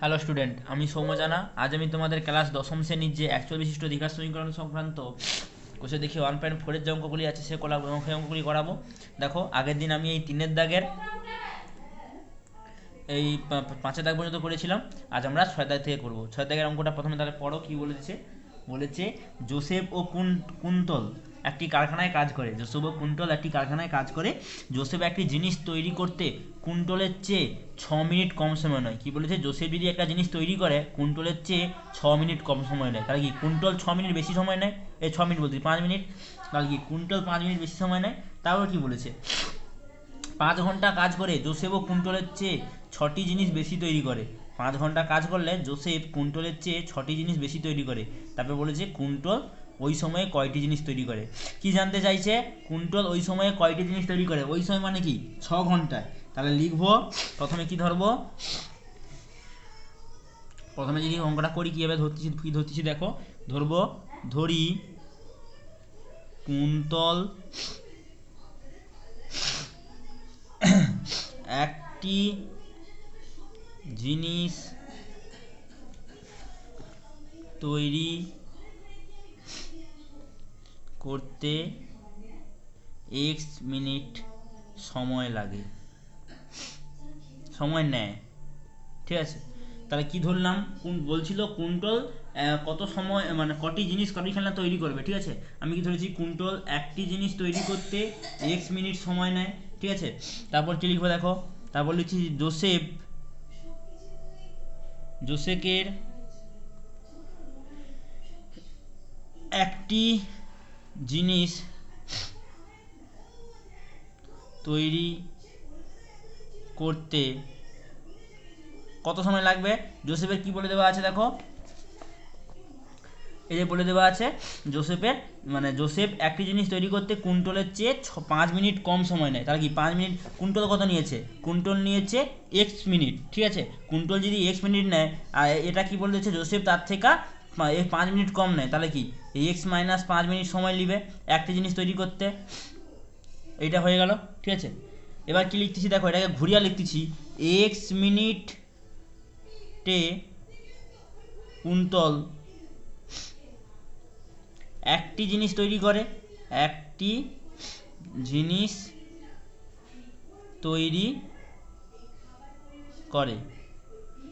Hello student, আমি সৌম্য জানা। আজ আমি তোমাদের ক্লাস দশম শ্রেণীর যে অ্যাকচুয়াল বিশিষ্ট দ্বিঘাত সমীকরণ সংক্রান্ত কোষে দেখি 1.4-এর যে অঙ্কগুলি আছে সেই অঙ্কগুলি করাবো। দেখো, আগের দিন আমি এই 3-এর দাগের এই 5-এর দাগ পর্যন্ত করেছিলাম। আজ আমরা 6 দাগ থেকে করবো। 6 দাগের অঙ্কটা প্রথমে তাহলে পড়ো। কি বলেছে? বলেছে জোসেফ ও কুন্তল একটি কারখানায় কাজ করে। জোসেফ ও কুন্তল একটি কারখানায় কাজ করে। জোসেফ একটি জিনিস তৈরি করতে কুন্তলের চেয়ে 6 মিনিট কম সময় নেয়। কি বলেছে? জোসেফ যদি একটা জিনিস তৈরি করে কুন্তলের চেয়ে 6 মিনিট কম সময় নেয়, তাহলে কি কুন্তল 6 মিনিট বেশি সময় নেয়? 6 মিনিট বলছি, 5 মিনিট। তাহলে কি কুন্তল 5 মিনিট বেশি সময় নেয়। তারপর কি বলেছে? 5 ঘন্টা কাজ করে জোসেফ ও কুন্তলের চেয়ে 6টি জিনিস বেশি তৈরি করে। 5 ঘন্টা কাজ করলে জোসেফ কুন্তলের চেয়ে 6টি জিনিস বেশি তৈরি করে। তারপরে বলেছে কুন্তল ওই সময়ে কয়টি জিনিস তৈরি করে। কি জানতে চাইছে? কুন্তল ওই সময়ে কয়টি জিনিস তৈরি করে। ওই সময় মানে কি? 6 ঘন্টায়। তাহলে লিখবো প্রথমে কি ধরবো। প্রথমে যদি অঙ্কটা করি কীভাবে ধরতেছি দেখো। ধরি কুন্তল একটি জিনিস তৈরি করতে x মিনিট সময় লাগে, সময় নেয়। ঠিক আছে, তাহলে কি ধরলাম? বলছিল কুন্তল কত সময় মানে কটি জিনিস কটি খেলনা তৈরি করবে। ঠিক আছে, আমি কি ধরেছি? কুন্তল একটি জিনিস তৈরি করতে x মিনিট সময় নেয়। ঠিক আছে, তারপর কি লিখবো দেখো। তারপর লিখছি জোসেফের একটি জিনিস তৈরি করতে কত সময় লাগবে। জোসেফের কি বলে দেওয়া আছে দেখো, এই যে বলে দেওয়া আছে জোসেফ একটি জিনিস তৈরি করতে কুন্তলের চেয়ে 5 মিনিট কম সময় নেয়। তাহলে কি 5 মিনিট? কুন্তল কত নিয়েছে? কুন্তল নিয়েছে x মিনিট। ঠিক আছে, কুন্তল যদি x মিনিট নেয় আর এটা কি বলে দিচ্ছে? জোসেফ তার থেকে 5 মিনিট কম নেয়। তাহলে কি x-5 মিনিট সময় নেবে একটি জিনিস তৈরি করতে। এইটা হয়ে গেল। ঠিক আছে, এবার কি লিখতেছি দেখো, এটাকে ঘুরিয়ে লিখতেছি। x মিনিটে কুন্তল একটি জিনিস তৈরি করে, একটি জিনিস তৈরি করে।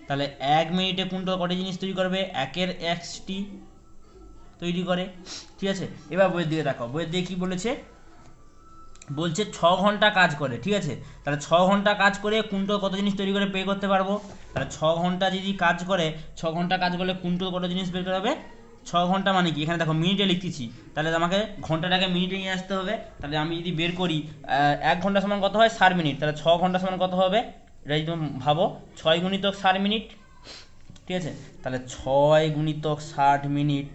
তাহলে 1 মিনিটে কুন্তল কটি জিনিস তৈরি করবে? 1/1টি তৈরি করে। ঠিক আছে, এবার বইয়ের দিকে দেখো। বইয়ের দিকে কি বলেছে? বলছে 6 ঘন্টা কাজ করে। ঠিক আছে, তাহলে 6 ঘন্টা কাজ করে কুন্তল কত জিনিস তৈরি করে বের করতে পারবো। তাহলে 6 ঘন্টা যদি কাজ করে, 6 ঘন্টা কাজ করলে কুন্তল কত জিনিস বের করে হবে। 6 ঘন্টা মানে কি? এখানে দেখো মিনিটে লিখতেছি, তাহলে আমাকে ঘন্টাটাকে মিনিটে নিয়ে আসতে হবে। তাহলে আমি যদি বের করি 1 ঘন্টা সমান কত হয়? 60 মিনিট। তাহলে 6 ঘন্টা সমান কত হবে? এটা যদি তুমি ভাবো, 6 × 60 মিনিট। ঠিক আছে, তাহলে 6 × 60 মিনিট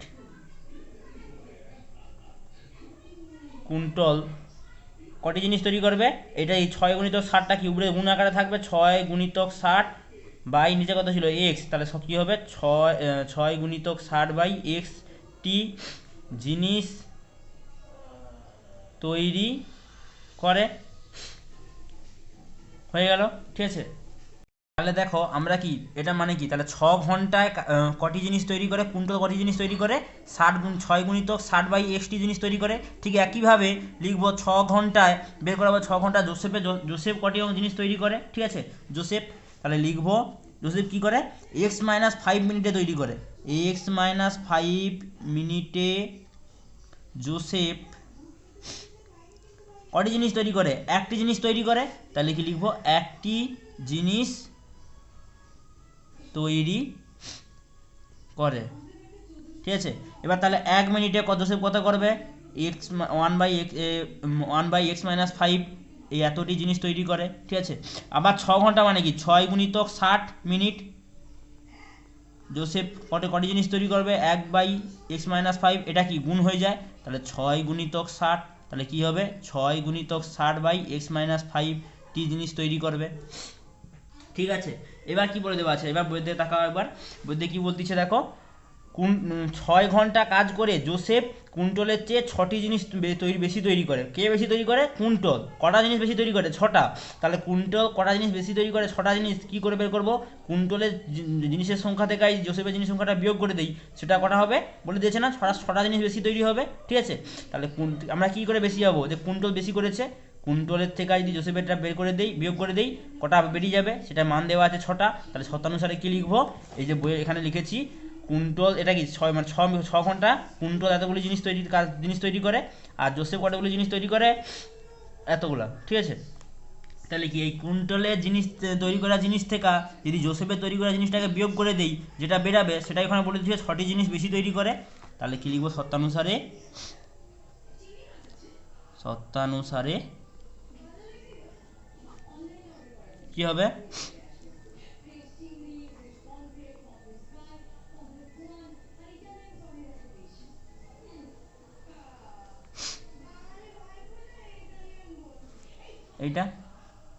কুন্তল কটি জিনিস তৈরি করবে। এটা এই 6 × 60টা কি উপরে গুণ আকারে থাকবে? 6 × 60 বাই নিচে কত ছিল? x। তাহলে সব কী হবে? 6 × 60/x টি জিনিস তৈরি করে। হয়ে গেল। ঠিক আছে, তাহলে দেখো আমরা কি এটা মানে কি? তাহলে 6 ঘন্টায় কটি জিনিস তৈরি করে? কুন্তল কটি জিনিস তৈরি করে? 6 × 60/x টি জিনিস তৈরি করে। ঠিক একইভাবে লিখবো 6 ঘন্টায় বের করাবো 6 ঘন্টা জোসেফ কটি জিনিস তৈরি করে। ঠিক আছে, জোসেফ, তাহলে লিখবো জোসেফ কি করে? x-5 মিনিটে তৈরি করে। x-5 মিনিটে জোসেফ কটি জিনিস তৈরি করে? একটি জিনিস তৈরি করে। তাহলে কি লিখবো? একটি জিনিস তৈরি করে। ঠিক আছে, এবার তাহলে 1 মিনিটে জোসেফ কত করবে? এক্স 1/x-5 এই এতটি জিনিস তৈরি করে। ঠিক আছে, আবার 6 ঘন্টা মানে কি? 6 × 60 মিনিট জোসেফ কটি জিনিস তৈরি করবে? 1/x-5, এটা কি গুণ হয়ে যায়। তাহলে 6 × 60, তাহলে কি হবে? 6 × 60/x-5 টি জিনিস তৈরি করবে। ঠিক আছে, এবার কি বলে দেওয়া আছে? এবার বইতে তাকাও একবার। বইতে কি বলতেছে দেখো। 6 ঘন্টা কাজ করে জোসেফ কুইন্টলের চেয়ে 6টি জিনিস বেশি তৈরি করে। কে বেশি তৈরি করে? কুইন্টল। কটা জিনিস বেশি তৈরি করে? 6টা। তাহলে কুইন্টল কটা জিনিস বেশি তৈরি করে? 6টা জিনিস। কী করে বের করবো? কুইন্টলের জিনিসের সংখ্যা থেকে এই জোসেফের জিনিস সংখ্যাটা বিয়োগ করে দিই, সেটা কটা হবে বলে দিয়েছে না? 6টা জিনিস বেশি তৈরি হবে, ঠিক আছে। তাহলে আমরা কী করে বেশি যাবো? যে কুইন্টল বেশি করেছে, কুইন্টলের থেকে যদি জোসেফেরটা বের করে দেই, বিয়োগ করে দেই, কটা বেরিয়ে যাবে? সেটা মান দেওয়া আছে 6টা। তাহলে শতানুসারে কী লিখবো? এই যে বইয়ে এখানে লিখেছি কুইন্টল, এটা কি 6 মানে 6 ঘন্টা কুইন্টল এতগুলি জিনিস তৈরি করে, আর জোসেফ কতগুলি জিনিস তৈরি করে? এতগুলা, ঠিক আছে। তাহলে কি এই কুইন্টলের জিনিস তৈরি করা জিনিস থেকে যদি জোসেফের তৈরি করা জিনিসটাকে বিয়োগ করে দেই, যেটা বেরাবে সেটা এখানে বলে দিচ্ছে 6টি জিনিস বেশি তৈরি করে। তাহলে কি লিখবো? শতানুসারে কি হবে?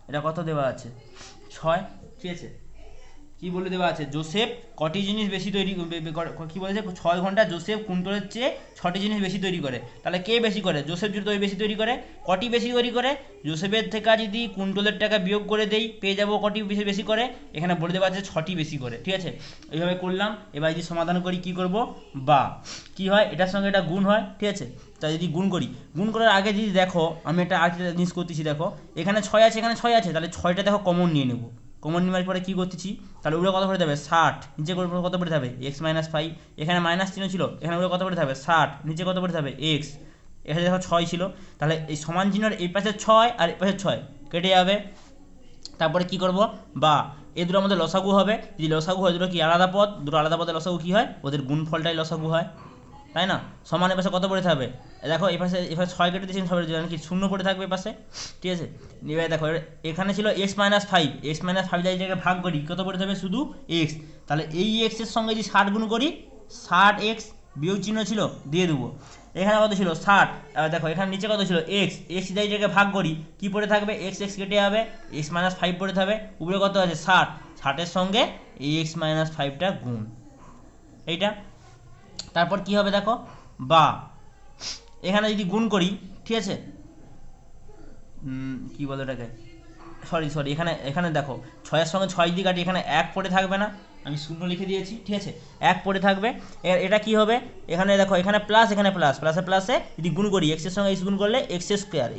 এটা কত দেওয়া আছে? 6, ঠিক আছে। কি বলে দেওয়া আছে? জোসেফ কটি জিনিস বেশি তৈরি কি বলেছে? 6 ঘন্টা জোসেফ কুইন্টলের চেয়ে 6টি জিনিস বেশি তৈরি করে। তাহলে কে বেশি করে? জোসেফ যদি বেশি তৈরি করে। কটি বেশি তৈরি করে? জোসেফের থেকে যদি কুইন্টলের টাকা বিয়োগ করে দেই, পেয়ে যাবো কটি বেশি করে। এখানে বলে দেওয়া আছে 6টি বেশি করে, ঠিক আছে। এইভাবে করলাম। এবার যদি সমাধান করি কি করব? বা কি হয়? এটার সঙ্গে এটা গুণ হয়, ঠিক আছে। তাই যদি গুণ করার আগে যদি দেখো, আমি একটা আরেকটা জিনিস করতেছি, দেখো এখানে 6 আছে, এখানে 6 আছে, তাহলে 6টা দেখো কমন নিয়ে নেবো। কমন নেওয়ার পরে কী করতেছি? তাহলে উপরে কত পড়ে যাবে? 60। নিচে কত পড়ে যাবে? x-5। এখানে মাইনাস চিহ্ন ছিল, এখানে উপরে কত পড়ে যাবে? 60। নিচে কত পড়ে যাবে? x। এখানে দেখো 6 ছিল, তাহলে এই সমান চিহ্নের এই পাশে 6 আর এই পাশে 6 কেটে যাবে। তারপরে কি করব? বা এই দুটোর মধ্যে লসাগু হবে। যদি লসাগু হয়, দুটো কি আলাদা পদ, দুটো আলাদা পদের লসাগু কী হয়? ওদের গুণফলটাই লসাগু হয়, তাই না? সমান এ পাশে কত পড়ে থাকবে? দেখো এপাশে 6 কেটে দিয়েছেন, সবাই কি 0 পড়ে থাকবে এপাশে, ঠিক আছে। এবার দেখো এখানে ছিল x-5, x-5 জায়গায় ভাগ করি, কত পড়ে থাকবে? শুধু x। তাহলে এই x এর সঙ্গে যদি 60 গুণ করি, 60x বিয়োগ চিহ্ন ছিল দিয়ে দেবো। এখানে কত ছিল? 60। দেখো এখানে নিচে কত ছিল? x জায়গায় ভাগ করি, কি পড়ে থাকবে? x কেটে যাবে, x-5 পড়ে থাকবে। উপরে কত আছে? 60। 60-এর সঙ্গে এই x-5টা গুণ, এইটা। তারপর কি হবে দেখো? বা এখানে যদি গুণ করি, ঠিক আছে, কি বলে এটাকে, সরি এখানে দেখো 6-এর সঙ্গে 6 যদি কাটি, এখানে 1 পড়ে থাকবে না? আমি 0 লিখে দিয়েছি, ঠিক আছে। 1 পড়ে থাকবে। এটা কি হবে? এখানে দেখো এখানে প্লাস, এখানে প্লাস, প্লাসে যদি গুণ করি, x এর সঙ্গে x গুণ করলে x²,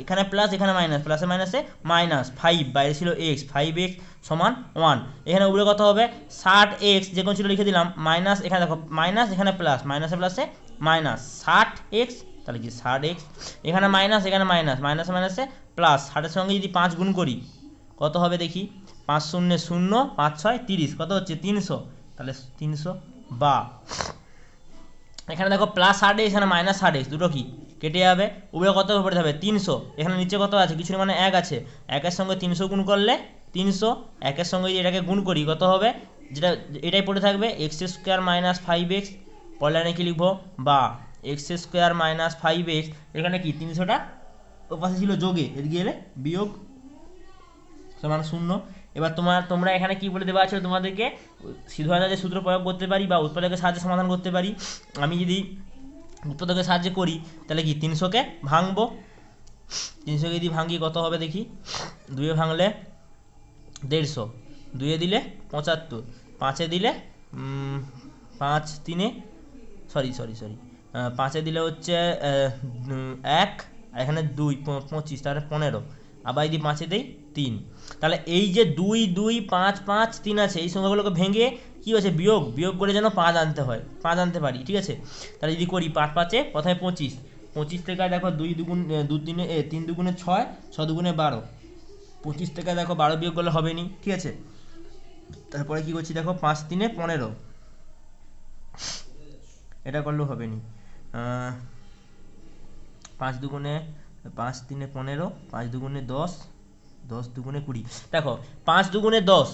এখানে প্লাস এখানে মাইনাস, প্লাসে মাইনাসে মাইনাস 5, বাইরে ছিল x, 5x সমান 1। এখানে উপরে কত হবে? 60x যে কোন ছিল লিখে দিলাম, মাইনাস এখানে দেখো মাইনাস, এখানে প্লাস, মাইনাসে প্লাসে মাইনাস 60x, তাহলে কি 60x। এখানে মাইনাস, এখানে মাইনাস, মাইনাসে প্লাস। 60-এর সঙ্গে যদি 5 গুণ করি, কত হবে দেখি? 5 0 0, 5 6 30, কত হচ্ছে? 300। তাহলে 300। বা এখানে দেখো প্লাস 60x, এখানে মাইনাস 60x, দুটো কি কেটে যাবে। উপরে কত পড়ে যাবে? 300। এখানে নিচে কত আছে? কিছু মানে 1 আছে, 1-এর সঙ্গে 300 গুণ করলে 300। 1-এর সঙ্গে যদি এটাকে গুণ করি, কত হবে? এটাই পড়ে থাকবে, x² - 5x। পরের লাইনে কি লিখবো? বা x² - 5x, এখানে কি 300টা ওপাশে ছিল যোগে, এদিকে এলে বিয়োগ সমান 0। এবার তোমরা এখানে কি বলে দেওয়া আছে তোমাদেরকে? সিদ্ধান্তের সূত্র প্রয়োগ করতে পারি বা উৎপাদকের সাহায্যে সমাধান করতে পারি। আমি যদি উৎপাদকের সাহায্যে করি, তাহলে কি 300কে ভাঙবো। 300কে যদি ভাঙি, কত হবে দেখি? 2-এ ভাঙলে 150, 2-এ দিলে 75, 5-এ দিলে 5 3-এ সরি 5-এ দিলে হচ্ছে 1, আর এখানে 2 25, তাহলে 15। আবার যদি 5-এ দেই 3। তাহলে এই যে 2 2 5 5 3 আছে, এই সংখ্যাগুলোকে ভেঙে কী হচ্ছে? বিয়োগ করে যেন 5 আনতে হয়, 5 আনতে পারি, ঠিক আছে। তাহলে যদি করি 5 5-এ প্রথমে 25, 25 থেকে দেখো 2 2 3 3 2 6, 6 2 12, 25 থেকে দেখো 12 বিয়োগ করলে হবে নি, ঠিক আছে। তারপরে কি করছি দেখো, 5 3-এ 15, এটা করলেও হবে নি। 5 2 5 3-এ 15, 5 2 10, 10 2 20। দেখো 5 2 10,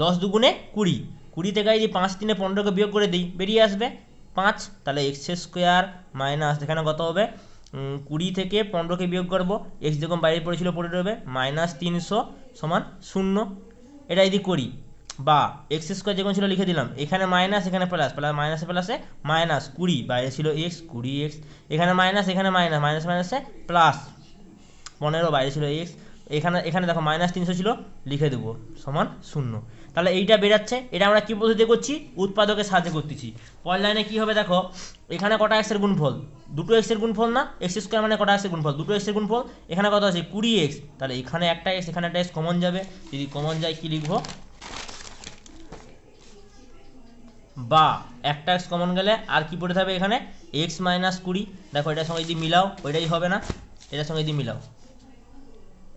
10 2 20, 20 থেকে যদি 5 3-এ 15কে বিয়োগ করে দিই, বেরিয়ে আসবে 5। তাহলে x² মাইনাস, এখানে কত হবে? 20 থেকে 15কে বিয়োগ করবো, x যখন বাইরে পড়েছিল পড়ে রবে, -300 সমান 0। এটা যদি করি, বা এক্স স্কোয়ার যেমন ছিল লিখে দিলাম, এখানে মাইনাস এখানে প্লাস, প্লাস মাইনাসে প্লাসে মাইনাস 20, বাইরে ছিল এক্স 20x, এখানে মাইনাস এখানে মাইনাস, মাইনাস মাইনাসে প্লাস 15, বাইরে ছিল এক্স, এখানে এখানে দেখো -300 ছিল, লিখে দেবো সমান 0। তাহলে এইটা বেরাচ্ছে, এটা আমরা কী পদ্ধতিতে করছি, উৎপাদকের সাহায্যে করতেছি। পরের লাইনে কী হবে দেখো, এখানে কটা এক্সের গুণফল, দুটো এক্সের গুণফল না, এক্স স্কোয়ার মানে কটা এক্সের গুণফল, দুটো এক্সের গুণফল, এখানে কত আছে 20x, তাহলে এখানে একটা এক্স এখানে একটা এক্স কমন যাবে, যদি কমন যায় কী লিখবো, বা একটা এক্স কমন গেলে আর কি পড়ে থাকবে এখানে এক্স মাইনাস 20। দেখো এটার সঙ্গে যদি মিলাও ওইটাই হবে না, এটার সঙ্গে যদি মিলাও,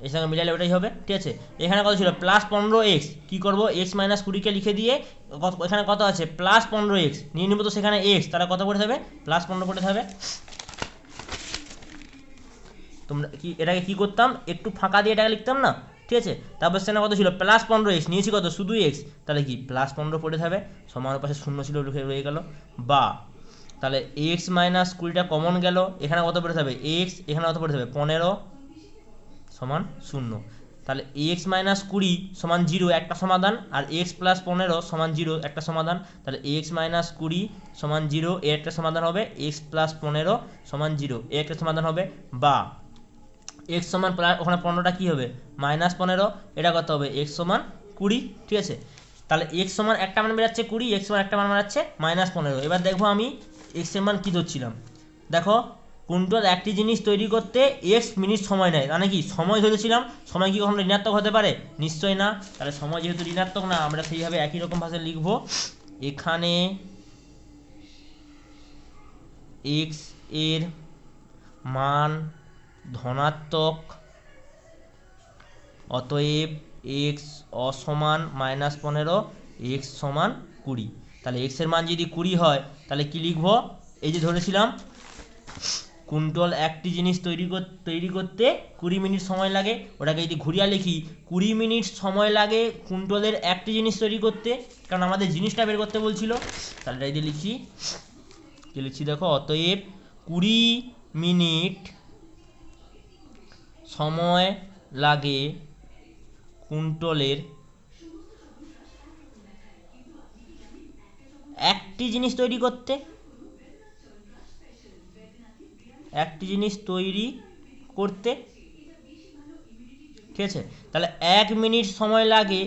এর সঙ্গে মিলালে ওটাই হবে, ঠিক আছে। এখানে কত ছিল +15x, কী করবো এক্স মাইনাস 20কে লিখে দিয়ে এখানে কত আছে +15x নিয়ে নিব, তো সেখানে এক্স, তাহলে কত পড়ে থাকবে +15 পড়ে থাকবে। তোমরা কি এটাকে কী করতাম, একটু ফাঁকা দিয়ে এটাকে লিখতাম না, ঠিক আছে। তারপর সেখানে কত ছিল +15x, নিয়েছি কত শুধু এক্স, তাহলে কি +15 পড়ে থাকবে, সমান পাশে 0 ছিল রয়ে গেল। বা তাহলে এক্স মাইনাস 20টা কমন গেল, এখানে কত পড়ে থাকবে এক্স, এখানে কত পড়ে থাকবে 15 সমান 0। তাহলে এক্স মাইনাস 20 সমান 0 একটা সমাধান, আর এক্স প্লাস 15 সমান 0 একটা সমাধান। তাহলে এক্স মাইনাস 20 সমান 0 এর একটা সমাধান হবে, এক্স প্লাস 15 সমান 0 এর একটা সমাধান হবে। বা এক্স সমান প্লাস, ওখানে 15টা কী হবে -15, এটা কত হবে এক্স সমান 20, ঠিক আছে। তাহলে এক্স সমান একটা মান বেরাচ্ছে 20, এক্স সমান একটা মান বেরাচ্ছে -15। এবার দেখবো আমি এক্স এর মান কী ধরছিলাম, দেখো কুন্তল একটি জিনিস তৈরি করতে এক্স মিনিট সময় নেয়, মানে কি সময় ধরেছিলাম, সময় কি কখনো ঋণাত্মক হতে পারে, নিশ্চয়ই না। তাহলে সময় যেহেতু ঋণাত্মক না, আমরা সেইভাবে একই রকম ভাষায় লিখব, এখানে এক্স এর মান ধনাত্মক, অতএব এক্স অসমান -15, এক্স সমান 20। তাহলে এক্স এর মান যদি 20 হয় তাহলে কি লিখব, এই যে ধরেছিলাম কুন্তল একটি জিনিস তৈরি করতে 20 মিনিট সময় লাগে, ওটাকে যদি ঘুরিয়ে লিখি 20 মিনিট সময় লাগে কুন্তলের একটি জিনিস তৈরি করতে, কারণ আমাদের জিনিসটা বের করতে বলছিল। তাহলে এটা যদি লিখি, কি লিখছি দেখো, অতএব 20 মিনিট সময় লাগে কুন্তলের একটি জিনিস তৈরি করতে, একটি জিনিস তৈরি করতে, ঠিক আছে। তাহলে 1 মিনিট সময় লাগে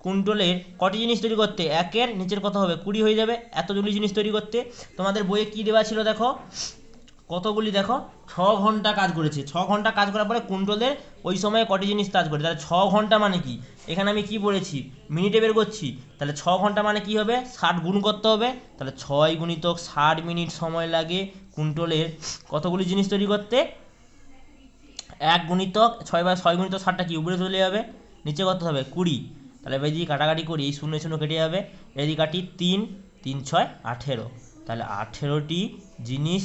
কুন্তলের কটি জিনিস তৈরি করতে, একের নিচের কত হবে 20 হয়ে যাবে, এতগুলি জিনিস তৈরি করতে। তোমাদের বইয়ে কী দেওয়া ছিল দেখো, কতগুলি দেখো 6 ঘন্টা কাজ করেছে, 6 ঘন্টা কাজ করার পরে কুন্তলের ওই সময়ে কটি জিনিস কাজ করে, তাহলে 6 ঘন্টা মানে কি, এখানে আমি কি পড়েছি মিনিটে বের করছি, তাহলে 6 ঘন্টা মানে কি হবে 60 গুণ করতে হবে, তাহলে 6 গুণিতক 60 মিনিট সময় লাগে কুন্তলের কতগুলি জিনিস তৈরি করতে, 1 গুণিতক 6 গুণিতক 60টা কি উপরে চলে যাবে, নিচে কত হবে 20। তাহলে এবার যদি কাটাকাটি করি এই 0 0 কেটে যাবে, এদিকে কাটি 3 3 6 18, তাহলে 18টি জিনিস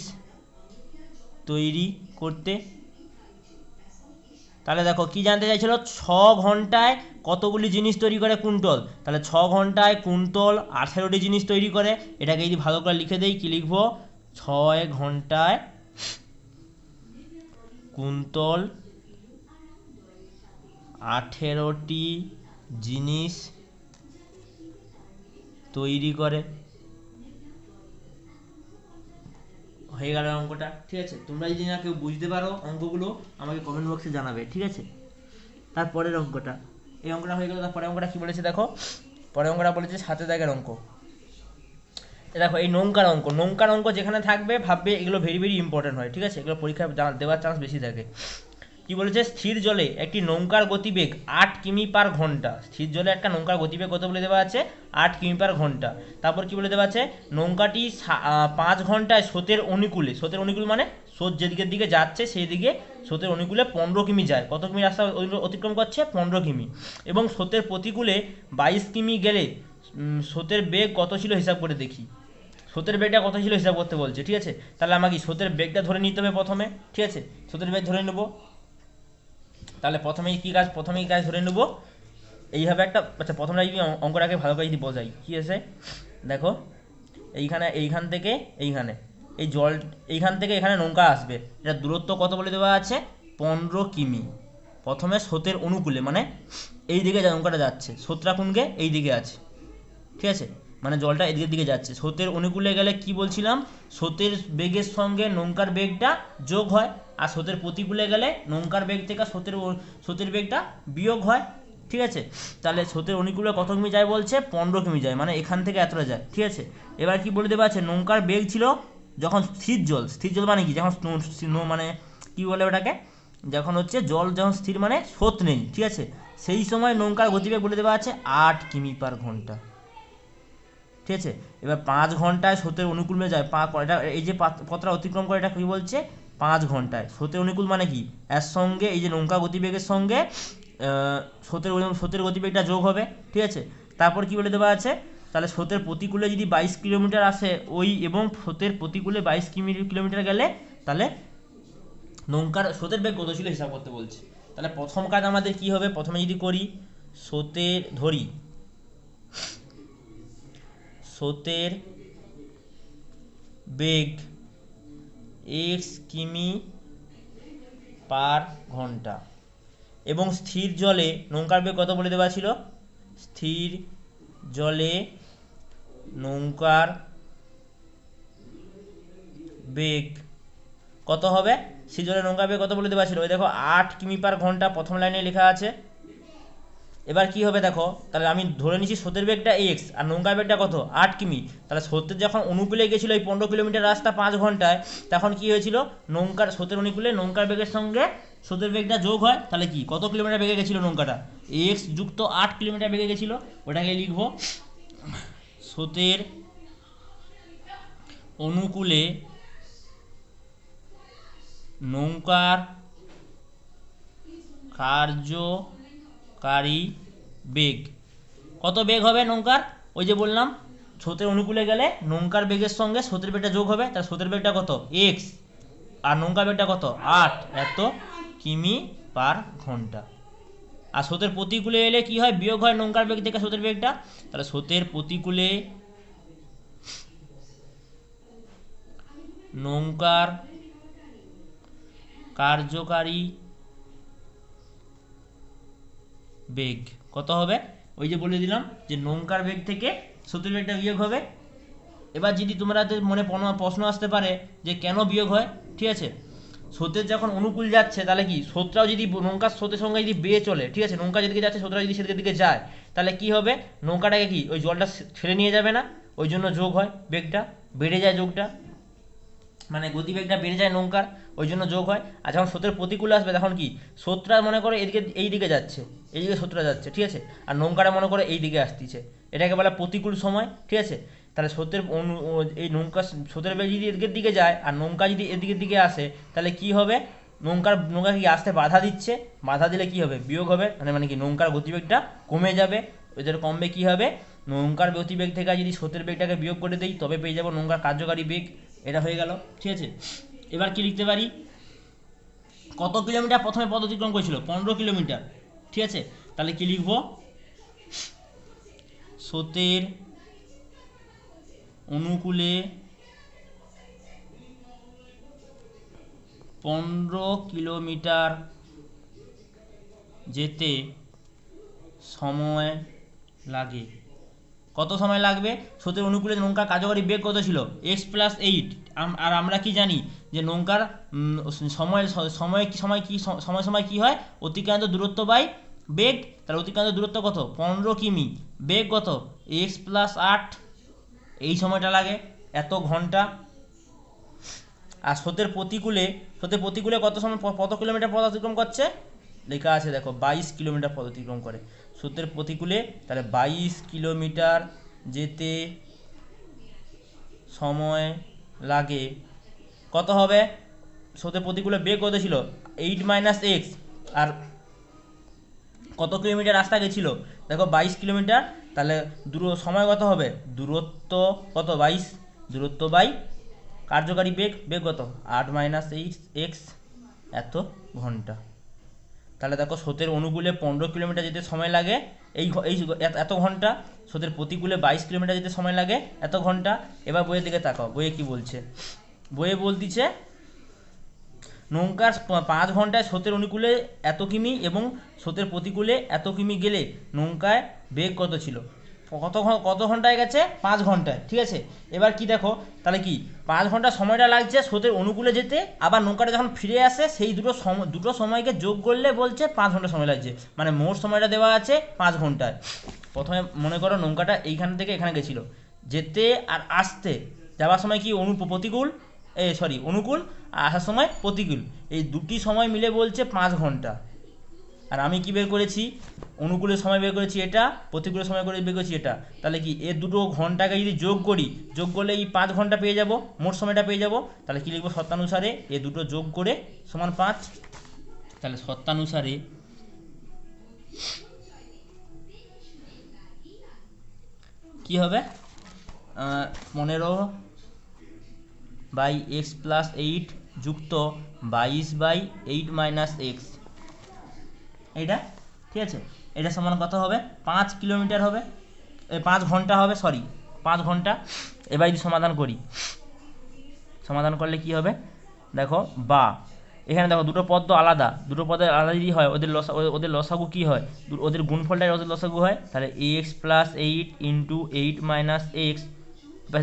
তৈরি করতে। তাহলে দেখো কি জানতে চাইছিল, 6 ঘন্টায় কতগুলি জিনিস তৈরি করে কুন্তল, তাহলে 6 ঘন্টায় কুন্তল 18টি জিনিস তৈরি করে। এটাকে যদি ভালো করে লিখে দেই কি লিখবো, 6 ঘন্টায় কুন্তল 18টি জিনিস তৈরি করে। হয়ে গেল অঙ্কটা, ঠিক আছে। তোমরা যদি না কেউ বুঝতে পারো অঙ্কগুলো আমাকে কমেন্ট বক্সে জানাবে, ঠিক আছে। তারপরের অঙ্কটা, এই অঙ্কটা হয়ে গেল, তারপরে অঙ্কটা কি বলেছে দেখো, পরে অঙ্কটা বলেছে 7 দাগের অঙ্ক। দেখো এই নৌকার অঙ্ক, নৌকার অঙ্ক যেখানে থাকবে ভাববে এগুলো ভেরি ভেরি ইম্পর্টেন্ট হয়, ঠিক আছে, এগুলো পরীক্ষায় দেওয়ার চান্স বেশি থাকে। কি বলেছে, স্থির জলে একটি নৌকার গতিবেগ 8 কিমি/ঘন্টা, স্থির জলে একটা নৌকার গতিবেগ কত বলে দেওয়া আছে 8 কিমি/ঘন্টা। তারপর কি বলে দেওয়া আছে, নৌকাটি 5 ঘন্টায় স্রোতের অনুকূলে, স্রোতের অনুকূল মানে স্রোত যেদিকের দিকে যাচ্ছে সেই দিকে স্রোতের অনুকূলে 15 কিমি যায়, কত কিমি রাস্তা অতিক্রম করছে 15 কিমি, এবং স্রোতের প্রতিকূলে 22 কিমি গেলে স্রোতের বেগ কত ছিল হিসাব করে দেখি। স্রোতের বেগটা কত ছিল হিসাব করতে বলছে, ঠিক আছে। তাহলে আমাকে স্রোতের বেগটা ধরে নিতে হবে প্রথমে, ঠিক আছে, স্রোতের বেগ ধরে নেবো। তাহলে প্রথমেই কাজ ধরে নেব এইভাবে একটা, আচ্ছা প্রথমে যদি অঙ্কটাকে ভালো করে যদি বোঝাই কী আছে দেখো, এইখান থেকে এইখানে এই জল, এইখান থেকে এখানে নৌকা আসবে, এটা দূরত্ব কত বলে দেওয়া আছে 15 কিমি, প্রথমে স্রোতের অনুকূলে, মানে এই দিকে নৌকাটা যাচ্ছে, স্রোতটা কোনকে এই দিকে আছে, ঠিক আছে, মানে জলটা এদিকের দিকে যাচ্ছে। স্রোতের অনুকূলে গেলে কি বলছিলাম, স্রোতের বেগের সঙ্গে নৌকার বেগটা যোগ হয়, আর স্রোতের প্রতিকূলে গেলে নৌকার বেগ থেকে স্রোতের বেগটা বিয়োগ হয়, ঠিক আছে। তাহলে স্রোতের অনুকূলে কত কিমি যায় বলছে, 15 কিমি যায়, মানে এখান থেকে এতটা যায়, ঠিক আছে। এবার কি বলে দেওয়া আছে, নৌকার বেগ ছিল যখন স্থির জল মানে কি, যখন মানে কি বলে ওটাকে, যখন হচ্ছে জল যখন স্থির মানে স্রোত নেই, ঠিক আছে, সেই সময় নৌকার গতিবেগ বলে দেওয়া আছে 8 কিমি/ঘন্টা, ঠিক আছে। এবার 5 ঘন্টায় স্রোতের অনুকূলে যায়, এটা এই যে পথটা অতিক্রম করে এটা কি বলছে, 5 ঘন্টায়। স্রোতের অনুকূল মানে কি, এর সঙ্গে এই যে নৌকা গতিবেগের সঙ্গে স্রোতের গতিবেগটা যোগ হবে, ঠিক আছে। তারপর কি বলে দেওয়া আছে, তাহলে স্রোতের প্রতিকূলে যদি 22 কিলোমিটার আসে এবং স্রোতের প্রতিকূলে 22 কিলোমিটার গেলে তাহলে নৌকার স্রোতের বেগ কত ছিল হিসাব করতে বলছে। তাহলে প্রথম কাজ আমাদের কি হবে, প্রথমে যদি করি স্রোতের বেগ x কিমি/ঘন্টা এবং স্থির জলে নৌকার বেগ কত বলে দেওয়া ছিল, স্থির জলে নৌকার বেগ কত হবে, স্থির জলে নৌকার বেগ কত বলে দেওয়া ছিল, ওই দেখো 8 কিমি/ঘন্টা প্রথম লাইনে লেখা আছে। এবার কি হবে দেখো, তাহলে আমি ধরে নিচ্ছি স্রোতের বেগটা x আর নৌকার বেগটা কত 8 কিমি। তাহলে স্রোতের যখন অনুকূলে গেছিলো এই 15 কিলোমিটার রাস্তা 5 ঘন্টায়, তখন কি হয়েছিল, স্রোতের অনুকূলে নৌকার বেগের সঙ্গে স্রোতের বেগটা যোগ হয়, তাহলে কি কত কিলোমিটার বেগে গেছিলো নৌকাটা, x যুক্ত 8 কিলোমিটার বেগে গেছিলো, ওটাকে লিখবো স্রোতের অনুকূলে নৌকার কার্যকারী বেগ, কত বেগ হবে নৌকার, ওই যে বললাম স্রোতের অনুকূলে গেলে নৌকার বেগের সঙ্গে স্রোতের বেগটা যোগ হবে, তার স্রোতের বেগটা কত x আর নৌকার বেগটা কত 8 এত কিমি/ঘন্টা। আর স্রোতের প্রতিকূলে এলে কি হয়, বিয়োগ হয় নৌকার বেগ থেকে স্রোতের বেগটা, তাহলে স্রোতের প্রতিকূলে নৌকার কার্যকারী বেগ কত হবে, ওই যে বলে দিলাম যে নৌকার বেগ থেকে স্রোতের বেগটা বিয়োগ হবে। এবার যদি তোমাদের মনে প্রশ্ন আসতে পারে যে কেন বিয়োগ হয়, ঠিক আছে, স্রোতের যখন অনুকূল যাচ্ছে তাহলে কি স্রোতটাও যদি নৌকার স্রোতের সঙ্গে যদি বেয়ে চলে, ঠিক আছে, নৌকা যেদিকে যাচ্ছে স্রোতটা যদি সেদিকে দিকে যায়, তাহলে কি হবে, নৌকাটাকে কি ওই জলটা ছেড়ে নিয়ে যাবে না, ওই জন্য যোগ হয়, বেগটা বেড়ে যায়, যোগটা মানে গতিবেগটা বেড়ে যায় নৌকার, ওই জন্য যোগ হয়। আর যখন স্রোতের প্রতিকূলে আসবে তখন কি স্রোতটা মনে করো এদিকে এই দিকে যাচ্ছে, এইদিকে স্রোতটা যাচ্ছে, ঠিক আছে, আর নৌকাটা মনে করো এই দিকে আসতেছে, এটাকে বলে প্রতিকূল সময়, ঠিক আছে। তাহলে এই স্রোতের বেগ যদি এদিকের দিকে যায় আর নৌকা যদি এদিকের দিকে আসে, তাহলে কি হবে, নৌকা কি আসতে বাধা দিচ্ছে, বাধা দিলে কি হবে, বিয়োগ হবে, মানে কি নৌকার গতিবেগটা কমে যাবে, ওদের কমবে কি হবে, নৌকার গতিবেগ থেকে যদি স্রোতের বেগটাকে বিয়োগ করে দেই তবে পেয়ে যাবো নৌকার কার্যকারী বেগ, এটা হয়ে গেল, ঠিক আছে। এবার কি লিখতে পারি, কত কিলোমিটার প্রথমে পথ অতিক্রম করেছিল, 15 কিলোমিটার, ঠিক আছে। তাহলে কি লিখবো, স্রোতের অনুকূলে 15 কিলোমিটার যেতে সময় লাগে, কত সময় লাগবে, স্রোতের অনুকূলে নৌকার কার্যকরী বেগ কত ছিল, x+8, আর আমরা কি জানি যে নৌকার সময় কি হয়, অতিক্রান্ত দূরত্ব বাই বেগ, তাহলে অতিক্রান্ত দূরত্ব কত 15 কিমি, বেগ কত x+8, এই সময়টা লাগে এত ঘন্টা। আর স্রোতের প্রতিকূলে কত কিলোমিটার পথ অতিক্রম করছে, লেখা আছে দেখো 22 কিলোমিটার পথ অতিক্রম করে স্রোতের প্রতিকূলে, তাহলে 22 কিলোমিটার যেতে সময় লাগে, কত হবে, স্রোতের প্রতিকূলে বেগ কত ছিল 8 - x, আর কত কিলোমিটার রাস্তা গেছিল দেখো 22 কিলোমিটার, তাহলে সময় কত হবে, দূরত্ব কত 22, দূরত্ব বাই কার্যকারী বেগ কত 8 - x এত ঘন্টা। তাহলে দেখো স্রোতের অনুকূলে 15 কিলোমিটার যেতে সময় লাগে এত ঘন্টা, স্রোতের প্রতিকূলে 22 কিলোমিটার যেতে সময় লাগে এত ঘন্টা। এবার বইয়ের দিকে তাকাও, বইয়ে কি বলছে, বইয়ে বলতিছে নৌকার 5 ঘন্টায় স্রোতের অনুকূলে এত কিমি এবং স্রোতের প্রতিকূলে এত কিমি গেলে নৌকায় বেগ কত ছিল? কত ঘন্টায় গেছে? 5 ঘন্টায়, ঠিক আছে। এবার কি দেখো, তাহলে কি 5 ঘন্টা সময়টা লাগছে স্রোতের অনুকূলে যেতে, আবার নৌকাটা যখন ফিরে আসে সেই দুটো সময়কে যোগ করলে বলছে 5 ঘন্টা সময় লাগছে, মানে মোট সময়টা দেওয়া আছে 5 ঘন্টায়। প্রথমে মনে করো নৌকাটা এইখান থেকে এখানে গেছিলো, যেতে আর আসতে, যাওয়ার সময় কি অনুকূল, আর আসার সময় প্রতিকূল, এই দুটি সময় মিলে বলছে 5 ঘন্টা। আর আমি কি বের করেছি? অনুকূলের সময় বের করেছি এটা, প্রতিকূলের সময় বের করেছি এটা। তাহলে কি এর দুটো ঘন্টাকে যদি যোগ করি, যোগ করলে এই 5 ঘন্টা পেয়ে যাব, মোট সময়টা পেয়ে যাব। তাহলে কি লিখবো? শর্তানুসারে এ দুটো যোগ করে সমান 5। তাহলে শর্তানুসারে কি হবে? 15/x+8 যুক্ত 22/8 - x, এইটা, ঠিক আছে। এটা সমান কত হবে? 5 কিলোমিটার হবে, 5 ঘন্টা হবে, 5 ঘন্টা। এবার যদি সমাধান করি, সমাধান করলে কি হবে দেখো, বা এখানে দেখো দুটো পদ তো আলাদা, দুটো পদের আলাদা যদি হয় ওদের লসাগু কি হয়? ওদের গুণফলটাই ওদের লসাগু হয়। তাহলে x+8 × 8 - x,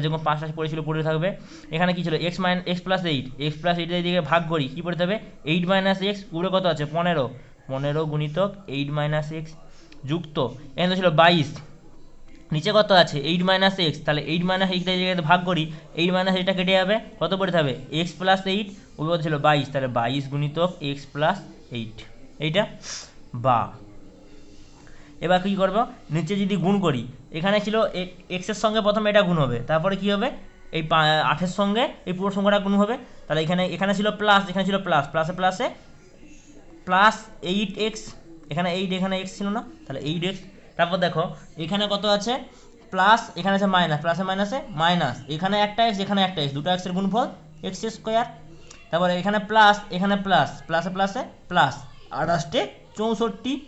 যেরকম 5টা পড়েছিল পড়ে থাকবে। এখানে কি ছিল? x+8, x+8 দিকে ভাগ করি, কি পড়ে থাকবে? 8 - x, উপরে কত আছে? 15 গুণিতক 8 - x যুক্ত, এখানে তো ছিল 22, নিচে কত আছে? 8 - x, তাহলে 8 - x জায়গায় ভাগ করি, 8 - এটা কেটে যাবে, কত পড়ে থাকবে? x+8, উপরে ছিল 22, তাহলে 22 গুণিতক x+8, এইটা। বা এবার কী করবো? নিচে যদি গুণ করি, এখানে ছিল এক্সের সঙ্গে প্রথমে এটা গুণ হবে, তারপরে কি হবে? এই 8-এর সঙ্গে এই পুরো সংখ্যাটা গুণ হবে। তাহলে এখানে ছিল প্লাস, এখানে ছিল প্লাস, প্লাসে +8x, এখানে 8, এখানে x ছিল না, তাহলে 8x। তারপর দেখো এখানে কত আছে? প্লাস, এখানে আছে মাইনাস, প্লাসে মাইনাসে মাইনাস, এখানে একটা x, এখানে একটা x, দুটো এক্সের গুণফল x²। তারপরে এখানে প্লাস, এখানে প্লাস, প্লাসে প্লাস, 8×8 = 64।